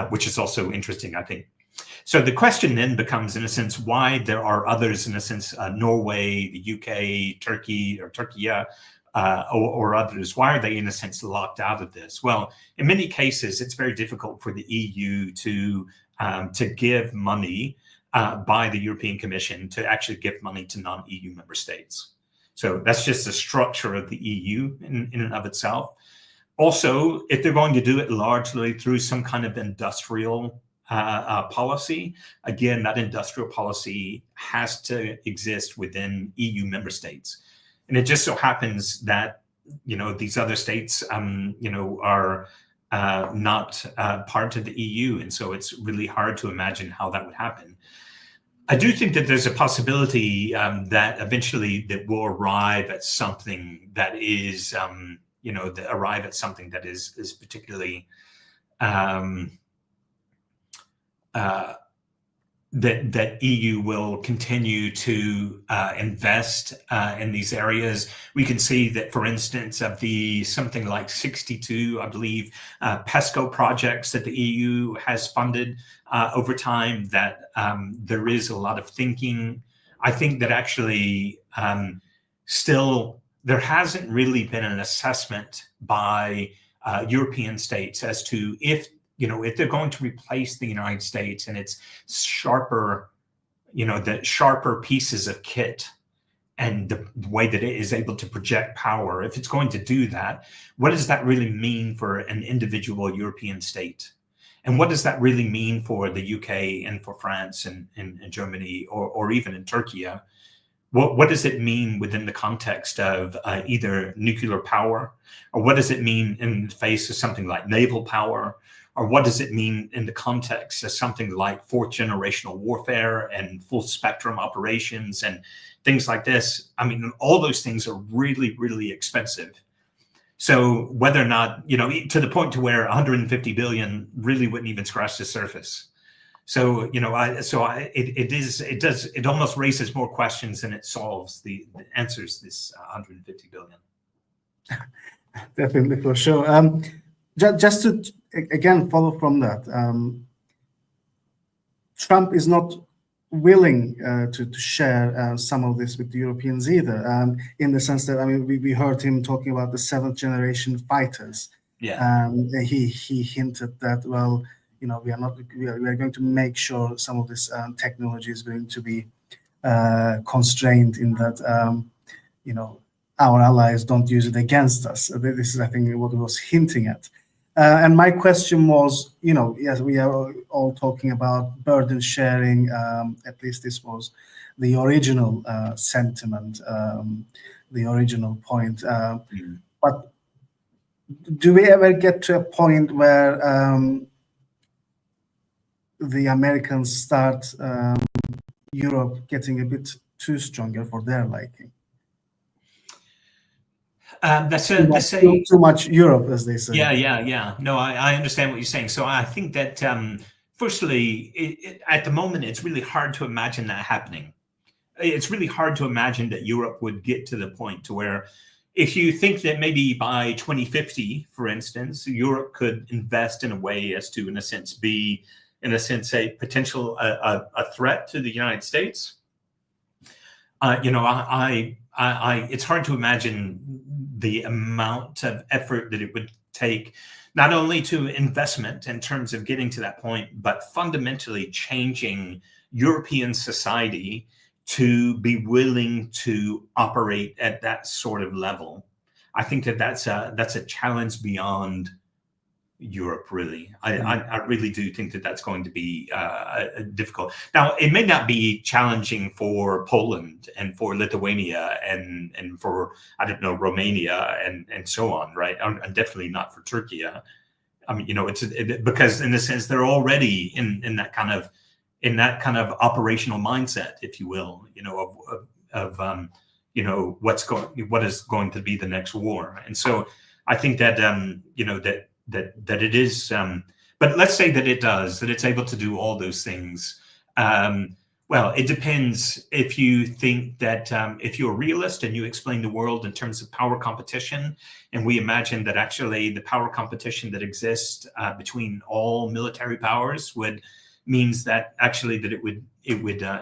which is also interesting, I think. So the question then becomes, in a sense, why there are others, in a sense, Norway, the UK, Turkey, or others. Why are they, in a sense, locked out of this? Well, in many cases, it's very difficult for the EU to give money by the European Commission to actually give money to non-EU member states. So that's just the structure of the EU in and of itself. Also, if they're going to do it largely through some kind of industrial policy, again, that industrial policy has to exist within EU member states. And it just so happens that, these other states, are not part of the EU. And so it's really hard to imagine how that would happen. I do think that there's a possibility that eventually that we'll arrive at something that is, is particularly that EU will continue to invest in these areas. We can see that, for instance, of the something like 62, I believe, PESCO projects that the EU has funded over time, that there is a lot of thinking. I think that actually still there hasn't really been an assessment by European states as to if they're going to replace the United States and its sharper, the sharper pieces of kit and the way that it is able to project power, if it's going to do that, what does that really mean for an individual European state? And what does that really mean for the UK and for France and Germany or even in Turkey? What does it mean within the context of either nuclear power, or what does it mean in the face of something like naval power? Or what does it mean in the context of something like fourth generational warfare and full spectrum operations and things like this? I mean, all those things are really, really expensive. So whether or not, to the point to where 150 billion really wouldn't even scratch the surface. So, it almost raises more questions than it solves the answers, this 150 billion. Definitely, for sure. Just to again follow from that, Trump is not willing to share some of this with the Europeans either, in the sense that, we heard him talking about the 7th generation fighters. Yeah. He hinted that, well, we are going to make sure some of this technology is going to be constrained in that, our allies don't use it against us. This is, I think, what he was hinting at. And my question was, yes, we are all talking about burden sharing. At least this was the original sentiment, the original point. But do we ever get to a point where the Americans start Europe getting a bit too stronger for their liking? Too much Europe, as they say. Yeah. No, I understand what you're saying. So I think that, firstly, at the moment, it's really hard to imagine that happening. It's really hard to imagine that Europe would get to the point to where, if you think that maybe by 2050, for instance, Europe could invest in a way as to, in a sense, be, a potential a threat to the United States. It's hard to imagine the amount of effort that it would take, not only to investment in terms of getting to that point, but fundamentally changing European society to be willing to operate at that sort of level. I think that that's a challenge beyond Europe, really. I really do think that that's going to be difficult. Now, it may not be challenging for Poland and for Lithuania and for, Romania and so on, right? And definitely not for Turkey. Because in a sense they're already in that kind of operational mindset, if you will, what is going to be the next war. And so I think that that it is, But let's say that it does, that it's able to do all those things. Well, it depends. If you think that if you're a realist and you explain the world in terms of power competition, and we imagine that actually the power competition that exists between all military powers means that actually that it would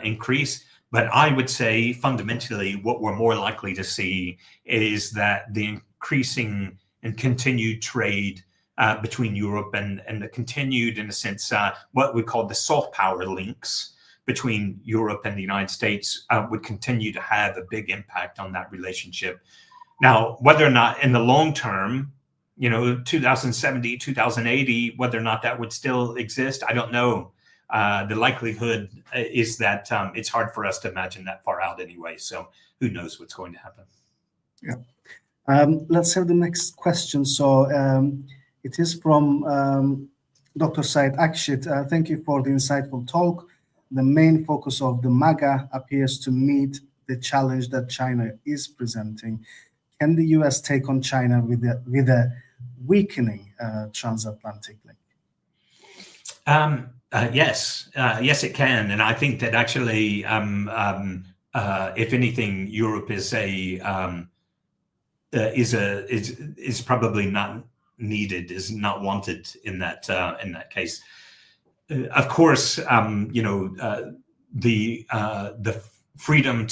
increase. But I would say fundamentally what we're more likely to see is that the increasing and continued trade between Europe and the continued, in a sense, what we call the soft power links between Europe and the United States would continue to have a big impact on that relationship. Now, whether or not in the long term, 2070, 2080, whether or not that would still exist, I don't know. The likelihood is that it's hard for us to imagine that far out anyway. So who knows what's going to happen? Yeah. Let's have the next question. So it is from Dr. Said Akshit. Thank you for the insightful talk. The main focus of the MAGA appears to meet the challenge that China is presenting. Can the US take on China with a weakening transatlantic link? Yes, it can, and I think that actually, if anything, Europe is probably not needed, is not wanted in that case. Of course, the freedom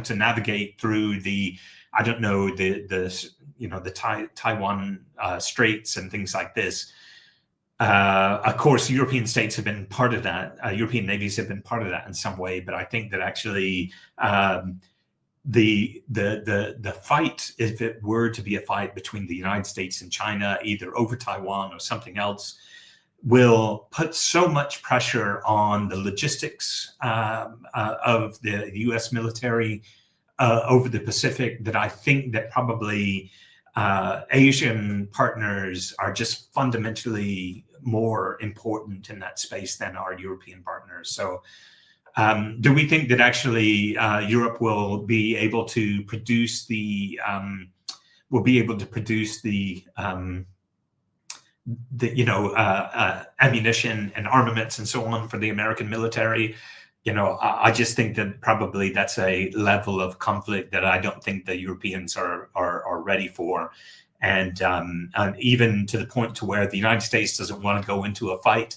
to navigate through the Taiwan Straits and things like this. Of course, European states have been part of that. European navies have been part of that in some way, but I think that actually the fight, if it were to be a fight between the United States and China, either over Taiwan or something else, will put so much pressure on the logistics of the U.S. military over the Pacific that I think that probably Asian partners are just fundamentally more important in that space than our European partners. So do we think that actually Europe will be able to produce ammunition and armaments and so on for the American military? I just think that probably that's a level of conflict that I don't think the Europeans are ready for. And even to the point to where the United States doesn't want to go into a fight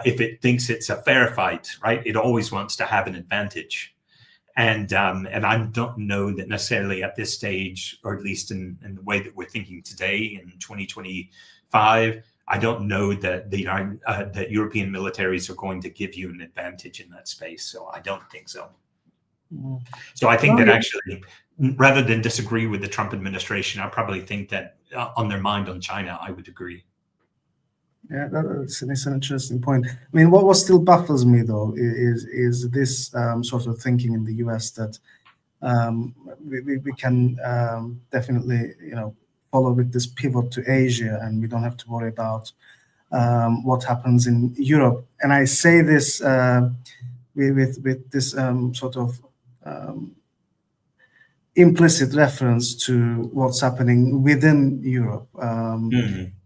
if it thinks it's a fair fight, right? It always wants to have an advantage. And I don't know that necessarily at this stage, or at least in the way that we're thinking today in 2025, I don't know that that European militaries are going to give you an advantage in that space. So I don't think so. Mm. So I think that actually, rather than disagree with the Trump administration, I probably think that on their mind on China, I would agree. Yeah, that's an interesting point. I mean, what still baffles me, though, is this sort of thinking in the US that we can definitely, follow with this pivot to Asia, and we don't have to worry about what happens in Europe. And I say this with this sort of implicit reference to what's happening within Europe.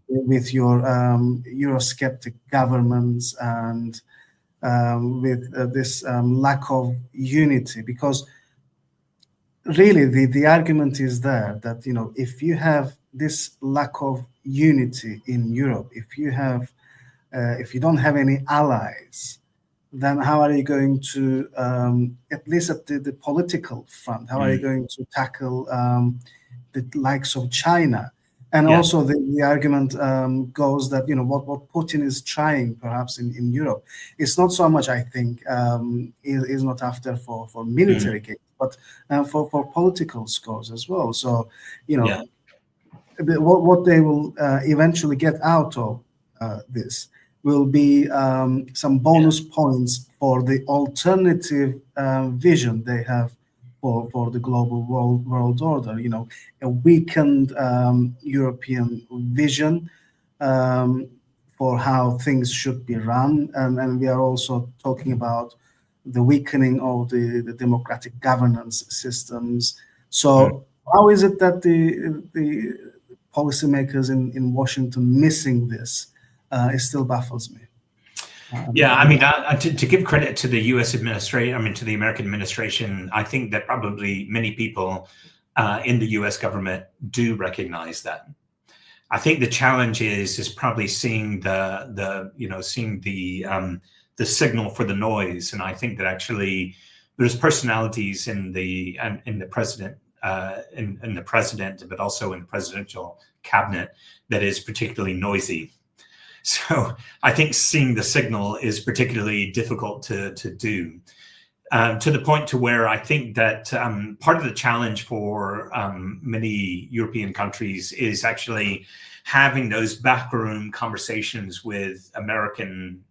With your Eurosceptic governments and with this lack of unity, because really the argument is there that if you have this lack of unity in Europe, if you don't have any allies, then how are you going to, at least at the political front, how are you going to tackle the likes of China? And also the argument goes that, what Putin is trying perhaps in Europe, it's not so much, I think, is not after for military gains, but for political scores as well. So, what they will eventually get out of this will be some bonus points for the alternative vision they have for the global world order, a weakened European vision for how things should be run. And we are also talking about the weakening of the democratic governance systems. So how is it that the policymakers in Washington missing this, it still baffles me. Yeah, I mean, to give credit to the U.S. administration, I mean, to the American administration, I think that probably many people in the U.S. government do recognize that. I think the challenge is probably seeing the signal for the noise, and I think that actually there's personalities in the president, but also in the presidential cabinet that is particularly noisy. So I think seeing the signal is particularly difficult to do, to the point to where I think that part of the challenge for many European countries is actually having those backroom conversations with American,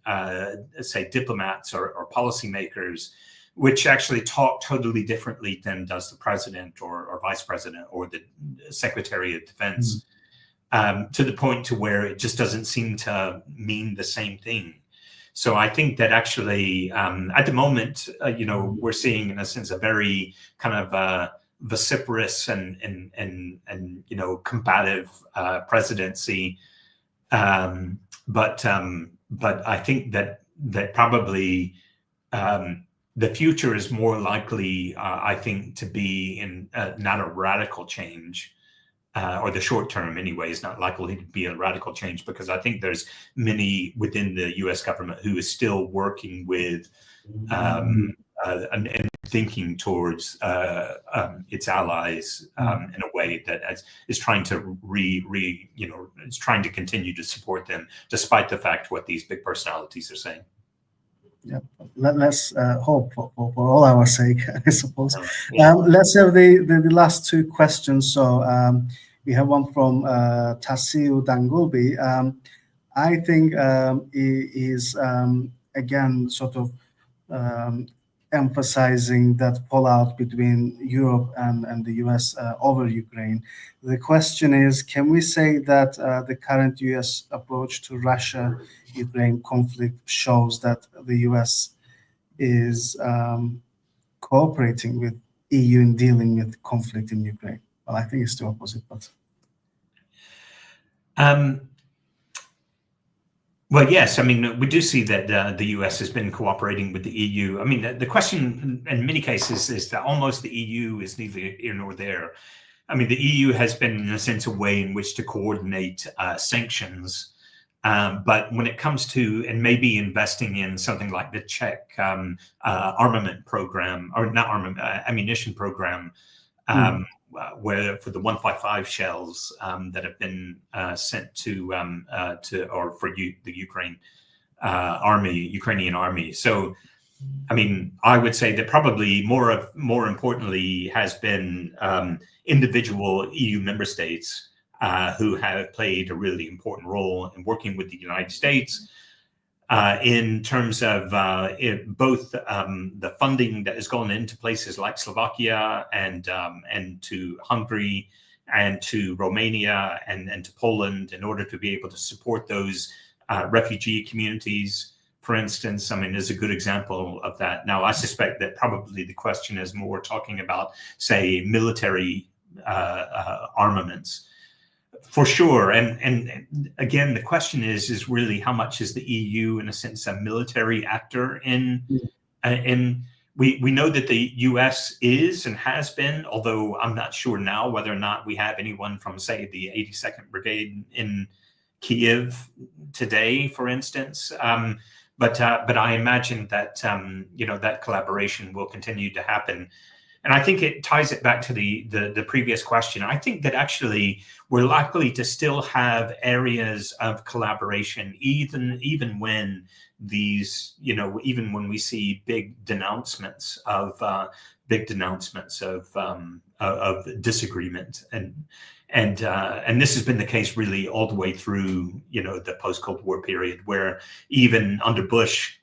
say, diplomats or policymakers, which actually talk totally differently than does the president or vice president or the Secretary of Defense. To the point to where it just doesn't seem to mean the same thing. So I think that actually, at the moment, we're seeing, in a sense, a very kind of vociferous and combative presidency. But I think that probably the future is more likely, I think, to be in not a radical change. Or the short term anyway, is not likely to be a radical change, because I think there's many within the U.S. government who is still working with and thinking towards its allies in a way that is trying to it's trying to continue to support them, despite the fact what these big personalities are saying. Yeah, let's hope for all our sake, I suppose. Yeah. Let's have the last two questions. So we have one from Tasiu Dangulbi. I think is again sort of emphasizing that fallout between Europe and the US over Ukraine. The question is, can we say that the current US approach to Russia-Ukraine conflict shows that the US is cooperating with EU in dealing with conflict in Ukraine? Well, I think it's the opposite, but... Well, yes. I mean, we do see that the US has been cooperating with the EU. I mean, the question in many cases is that almost the EU is neither here nor there. I mean, the EU has been, in a sense, a way in which to coordinate sanctions. But when it comes to, and maybe investing in something like the Czech armament program, or not armament, ammunition program, where for the 155 shells that have been sent to or for the Ukrainian army. So, I mean, I would say that probably more importantly has been individual EU member states who have played a really important role in working with the United States in terms of both the funding that has gone into places like Slovakia and to Hungary and to Romania and to Poland in order to be able to support those refugee communities. For instance, I mean, is a good example of that. Now, I suspect that probably the question is more talking about, say, military armaments. For sure, and again, the question is really how much is the EU, in a sense, a military actor in we know that the US is and has been, although I'm not sure now whether or not we have anyone from, say, the 82nd Brigade in Kiev today, for instance. But I imagine that that collaboration will continue to happen. And I think it ties it back to the previous question. I think that actually we're likely to still have areas of collaboration, even when these, even when we see big denouncements of disagreement, and this has been the case really all the way through the post-Cold War period, where even under Bush,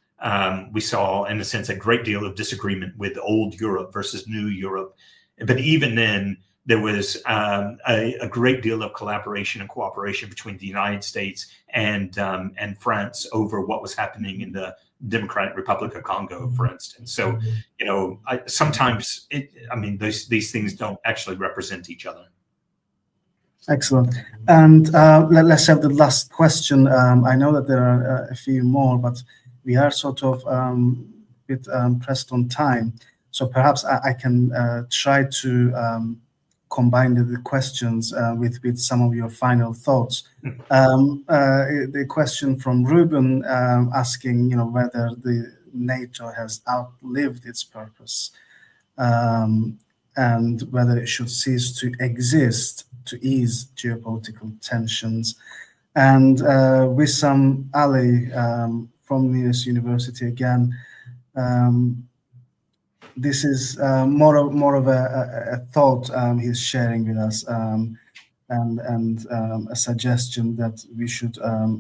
we saw, in a sense, a great deal of disagreement with old Europe versus new Europe. But even then, there was a great deal of collaboration and cooperation between the United States and France over what was happening in the Democratic Republic of Congo, for instance. So, sometimes these things don't actually represent each other. Excellent. And let's have the last question. I know that there are a few more, but we are sort of bit pressed on time. So perhaps I can try to combine the questions with some of your final thoughts. The question from Ruben asking, whether the NATO has outlived its purpose, and whether it should cease to exist to ease geopolitical tensions. And Wissam Ali from Nias University again. This is more of a thought he's sharing with us, and a suggestion that we should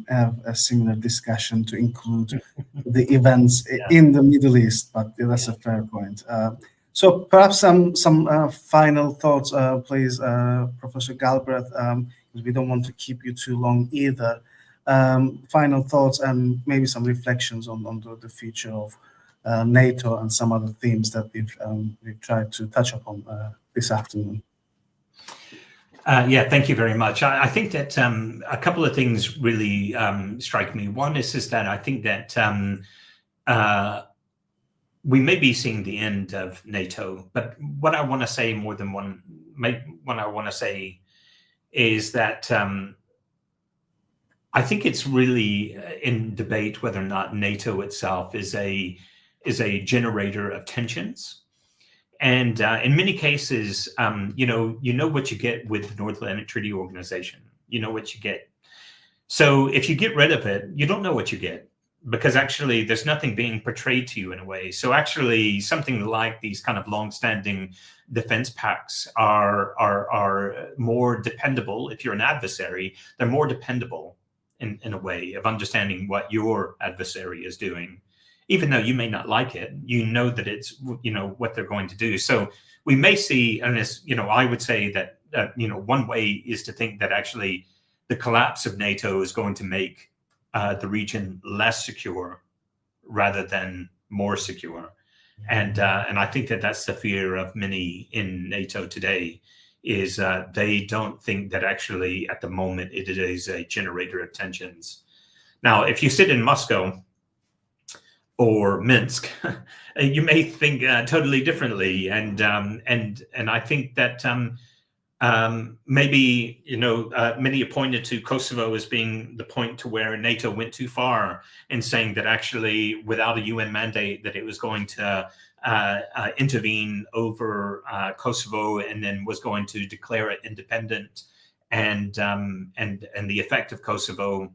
have a similar discussion to include the events in the Middle East. But that's a fair point. So perhaps some final thoughts, please, Professor Galbraith, because we don't want to keep you too long either. Final thoughts and maybe some reflections on the future of NATO and some other themes that we've tried to touch upon this afternoon. Yeah, thank you very much. I think that a couple of things really strike me. One is that I think that we may be seeing the end of NATO, but what I want to say more than what I want to say is that I think it's really in debate whether or not NATO itself is a generator of tensions. And in many cases, you know what you get with the North Atlantic Treaty Organization. You know what you get. So if you get rid of it, you don't know what you get, because actually there's nothing being portrayed to you in a way. So actually something like these kind of long-standing defense pacts are more dependable. If you're an adversary, they're more dependable in a way of understanding what your adversary is doing. Even though you may not like it, you know that it's, what they're going to do. So we may see, and it's, I would say that, one way is to think that actually the collapse of NATO is going to make the region less secure rather than more secure. And I think that that's the fear of many in NATO today, is they don't think that actually at the moment it is a generator of tensions. Now, if you sit in Moscow or Minsk, you may think totally differently, and I think that maybe many pointed to Kosovo as being the point to where NATO went too far in saying that actually without a UN mandate that it was going to intervene over Kosovo and then was going to declare it independent, and the effect of Kosovo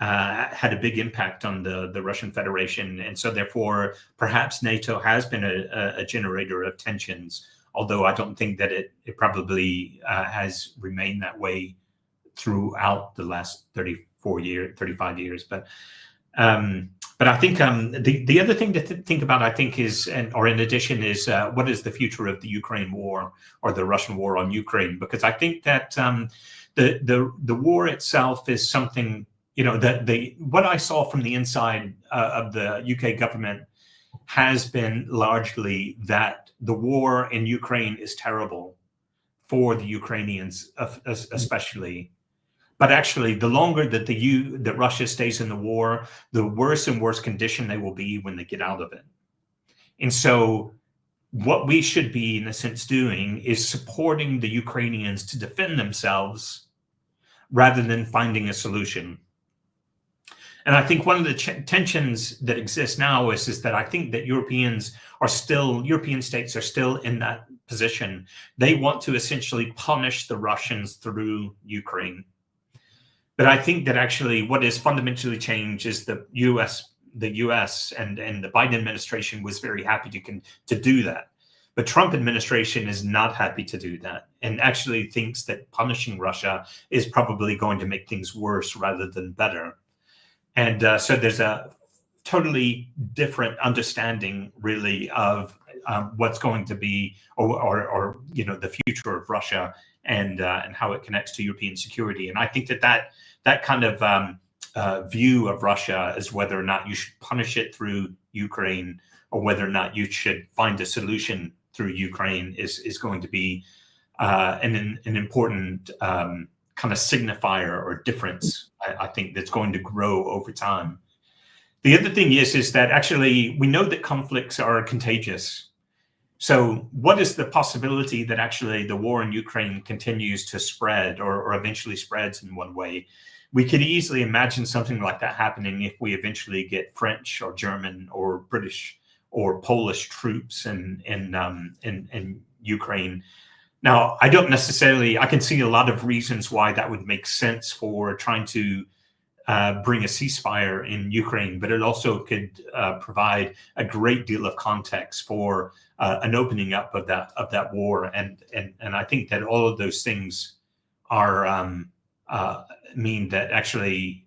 had a big impact on the Russian Federation. And so therefore, perhaps NATO has been a generator of tensions, although I don't think that it probably has remained that way throughout the last 35 years. But I think the other thing to think about, I think, is, or in addition, is what is the future of the Ukraine war or the Russian war on Ukraine? Because I think that the war itself is something, what I saw from the inside of the UK government has been largely that the war in Ukraine is terrible for the Ukrainians, especially. But actually, the longer that Russia stays in the war, the worse and worse condition they will be when they get out of it. And so what we should be, in a sense, doing is supporting the Ukrainians to defend themselves rather than finding a solution. And I think one of the tensions that exist now is that I think that European states are still in that position. They want to essentially punish the Russians through Ukraine. But I think that actually what is fundamentally changed is the US and the Biden administration was very happy to do that. But Trump administration is not happy to do that, and actually thinks that punishing Russia is probably going to make things worse rather than better. And so there's a totally different understanding, really, of what's going to be, or the future of Russia and how it connects to European security. And I think that kind of view of Russia as whether or not you should punish it through Ukraine or whether or not you should find a solution through Ukraine is going to be an important kind of signifier or difference, I think, that's going to grow over time. The other thing is that actually we know that conflicts are contagious. So what is the possibility that actually the war in Ukraine continues to spread or eventually spreads in one way? We could easily imagine something like that happening if we eventually get French or German or British or Polish troops in Ukraine. Now, I can see a lot of reasons why that would make sense for trying to bring a ceasefire in Ukraine, but it also could provide a great deal of context for an opening up of that war, and I think that all of those things are mean that actually,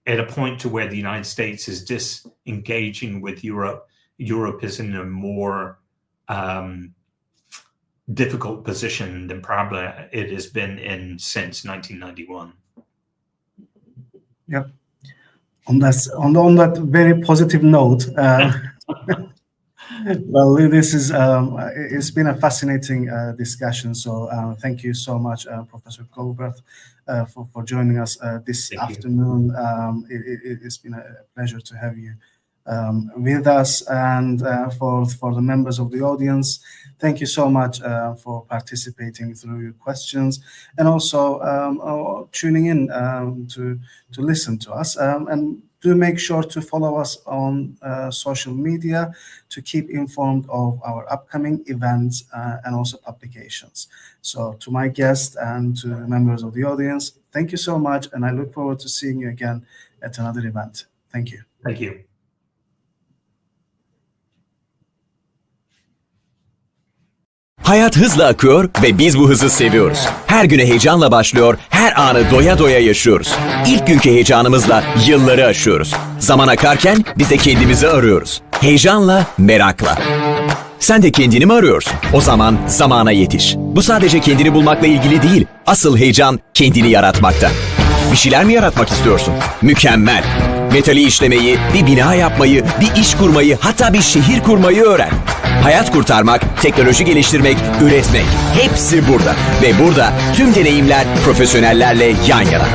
at a point to where the United States is disengaging with Europe, Europe is in a more difficult position than probably it has been in since 1991. Yep. On that very positive note, well, this is it's been a fascinating discussion. So thank you so much, Professor GALBREATH, for joining us this afternoon. It's been a pleasure to have you with us, and for the members of the audience, thank you so much for participating through your questions, and also tuning in to listen to us. And do make sure to follow us on social media to keep informed of our upcoming events and also publications. So to my guests and to members of the audience, thank you so much, and I look forward to seeing you again at another event. Thank you. Thank you. Hayat hızla akıyor ve biz bu hızı seviyoruz. Her güne heyecanla başlıyor, her anı doya doya yaşıyoruz. İlk günkü heyecanımızla yılları aşıyoruz. Zaman akarken biz de kendimizi arıyoruz. Heyecanla, merakla. Sen de kendini mi arıyorsun? O zaman zamana yetiş. Bu sadece kendini bulmakla ilgili değil. Asıl heyecan kendini yaratmakta. Bir şeyler mi yaratmak istiyorsun? Mükemmel. Metali işlemeyi, bir bina yapmayı, bir iş kurmayı, hatta bir şehir kurmayı öğren. Hayat kurtarmak, teknoloji geliştirmek, üretmek. Hepsi burada. Ve burada tüm deneyimler profesyonellerle yan yana.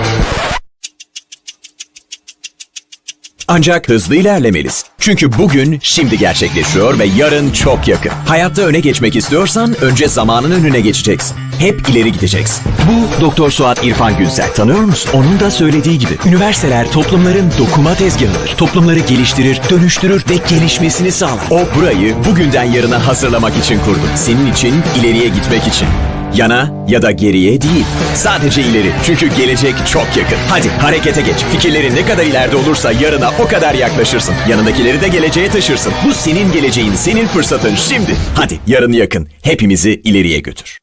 Ancak hızlı ilerlemeliyiz. Çünkü bugün şimdi gerçekleşiyor ve yarın çok yakın. Hayatta öne geçmek istiyorsan önce zamanın önüne geçeceksin. Hep ileri gideceksin. Bu Doktor Suat İrfan Günsel. Tanıyor musun? Onun da söylediği gibi. Üniversiteler toplumların dokuma tezgahıdır. Toplumları geliştirir, dönüştürür ve gelişmesini sağlar. O burayı bugünden yarına hazırlamak için kurdu. Senin için, ileriye gitmek için. Yana ya da geriye değil. Sadece ileri. Çünkü gelecek çok yakın. Hadi harekete geç. Fikirlerin ne kadar ileride olursa yarına o kadar yaklaşırsın. Yanındakileri de geleceğe taşırsın. Bu senin geleceğin, senin fırsatın şimdi. Hadi yarın yakın. Hepimizi ileriye götür.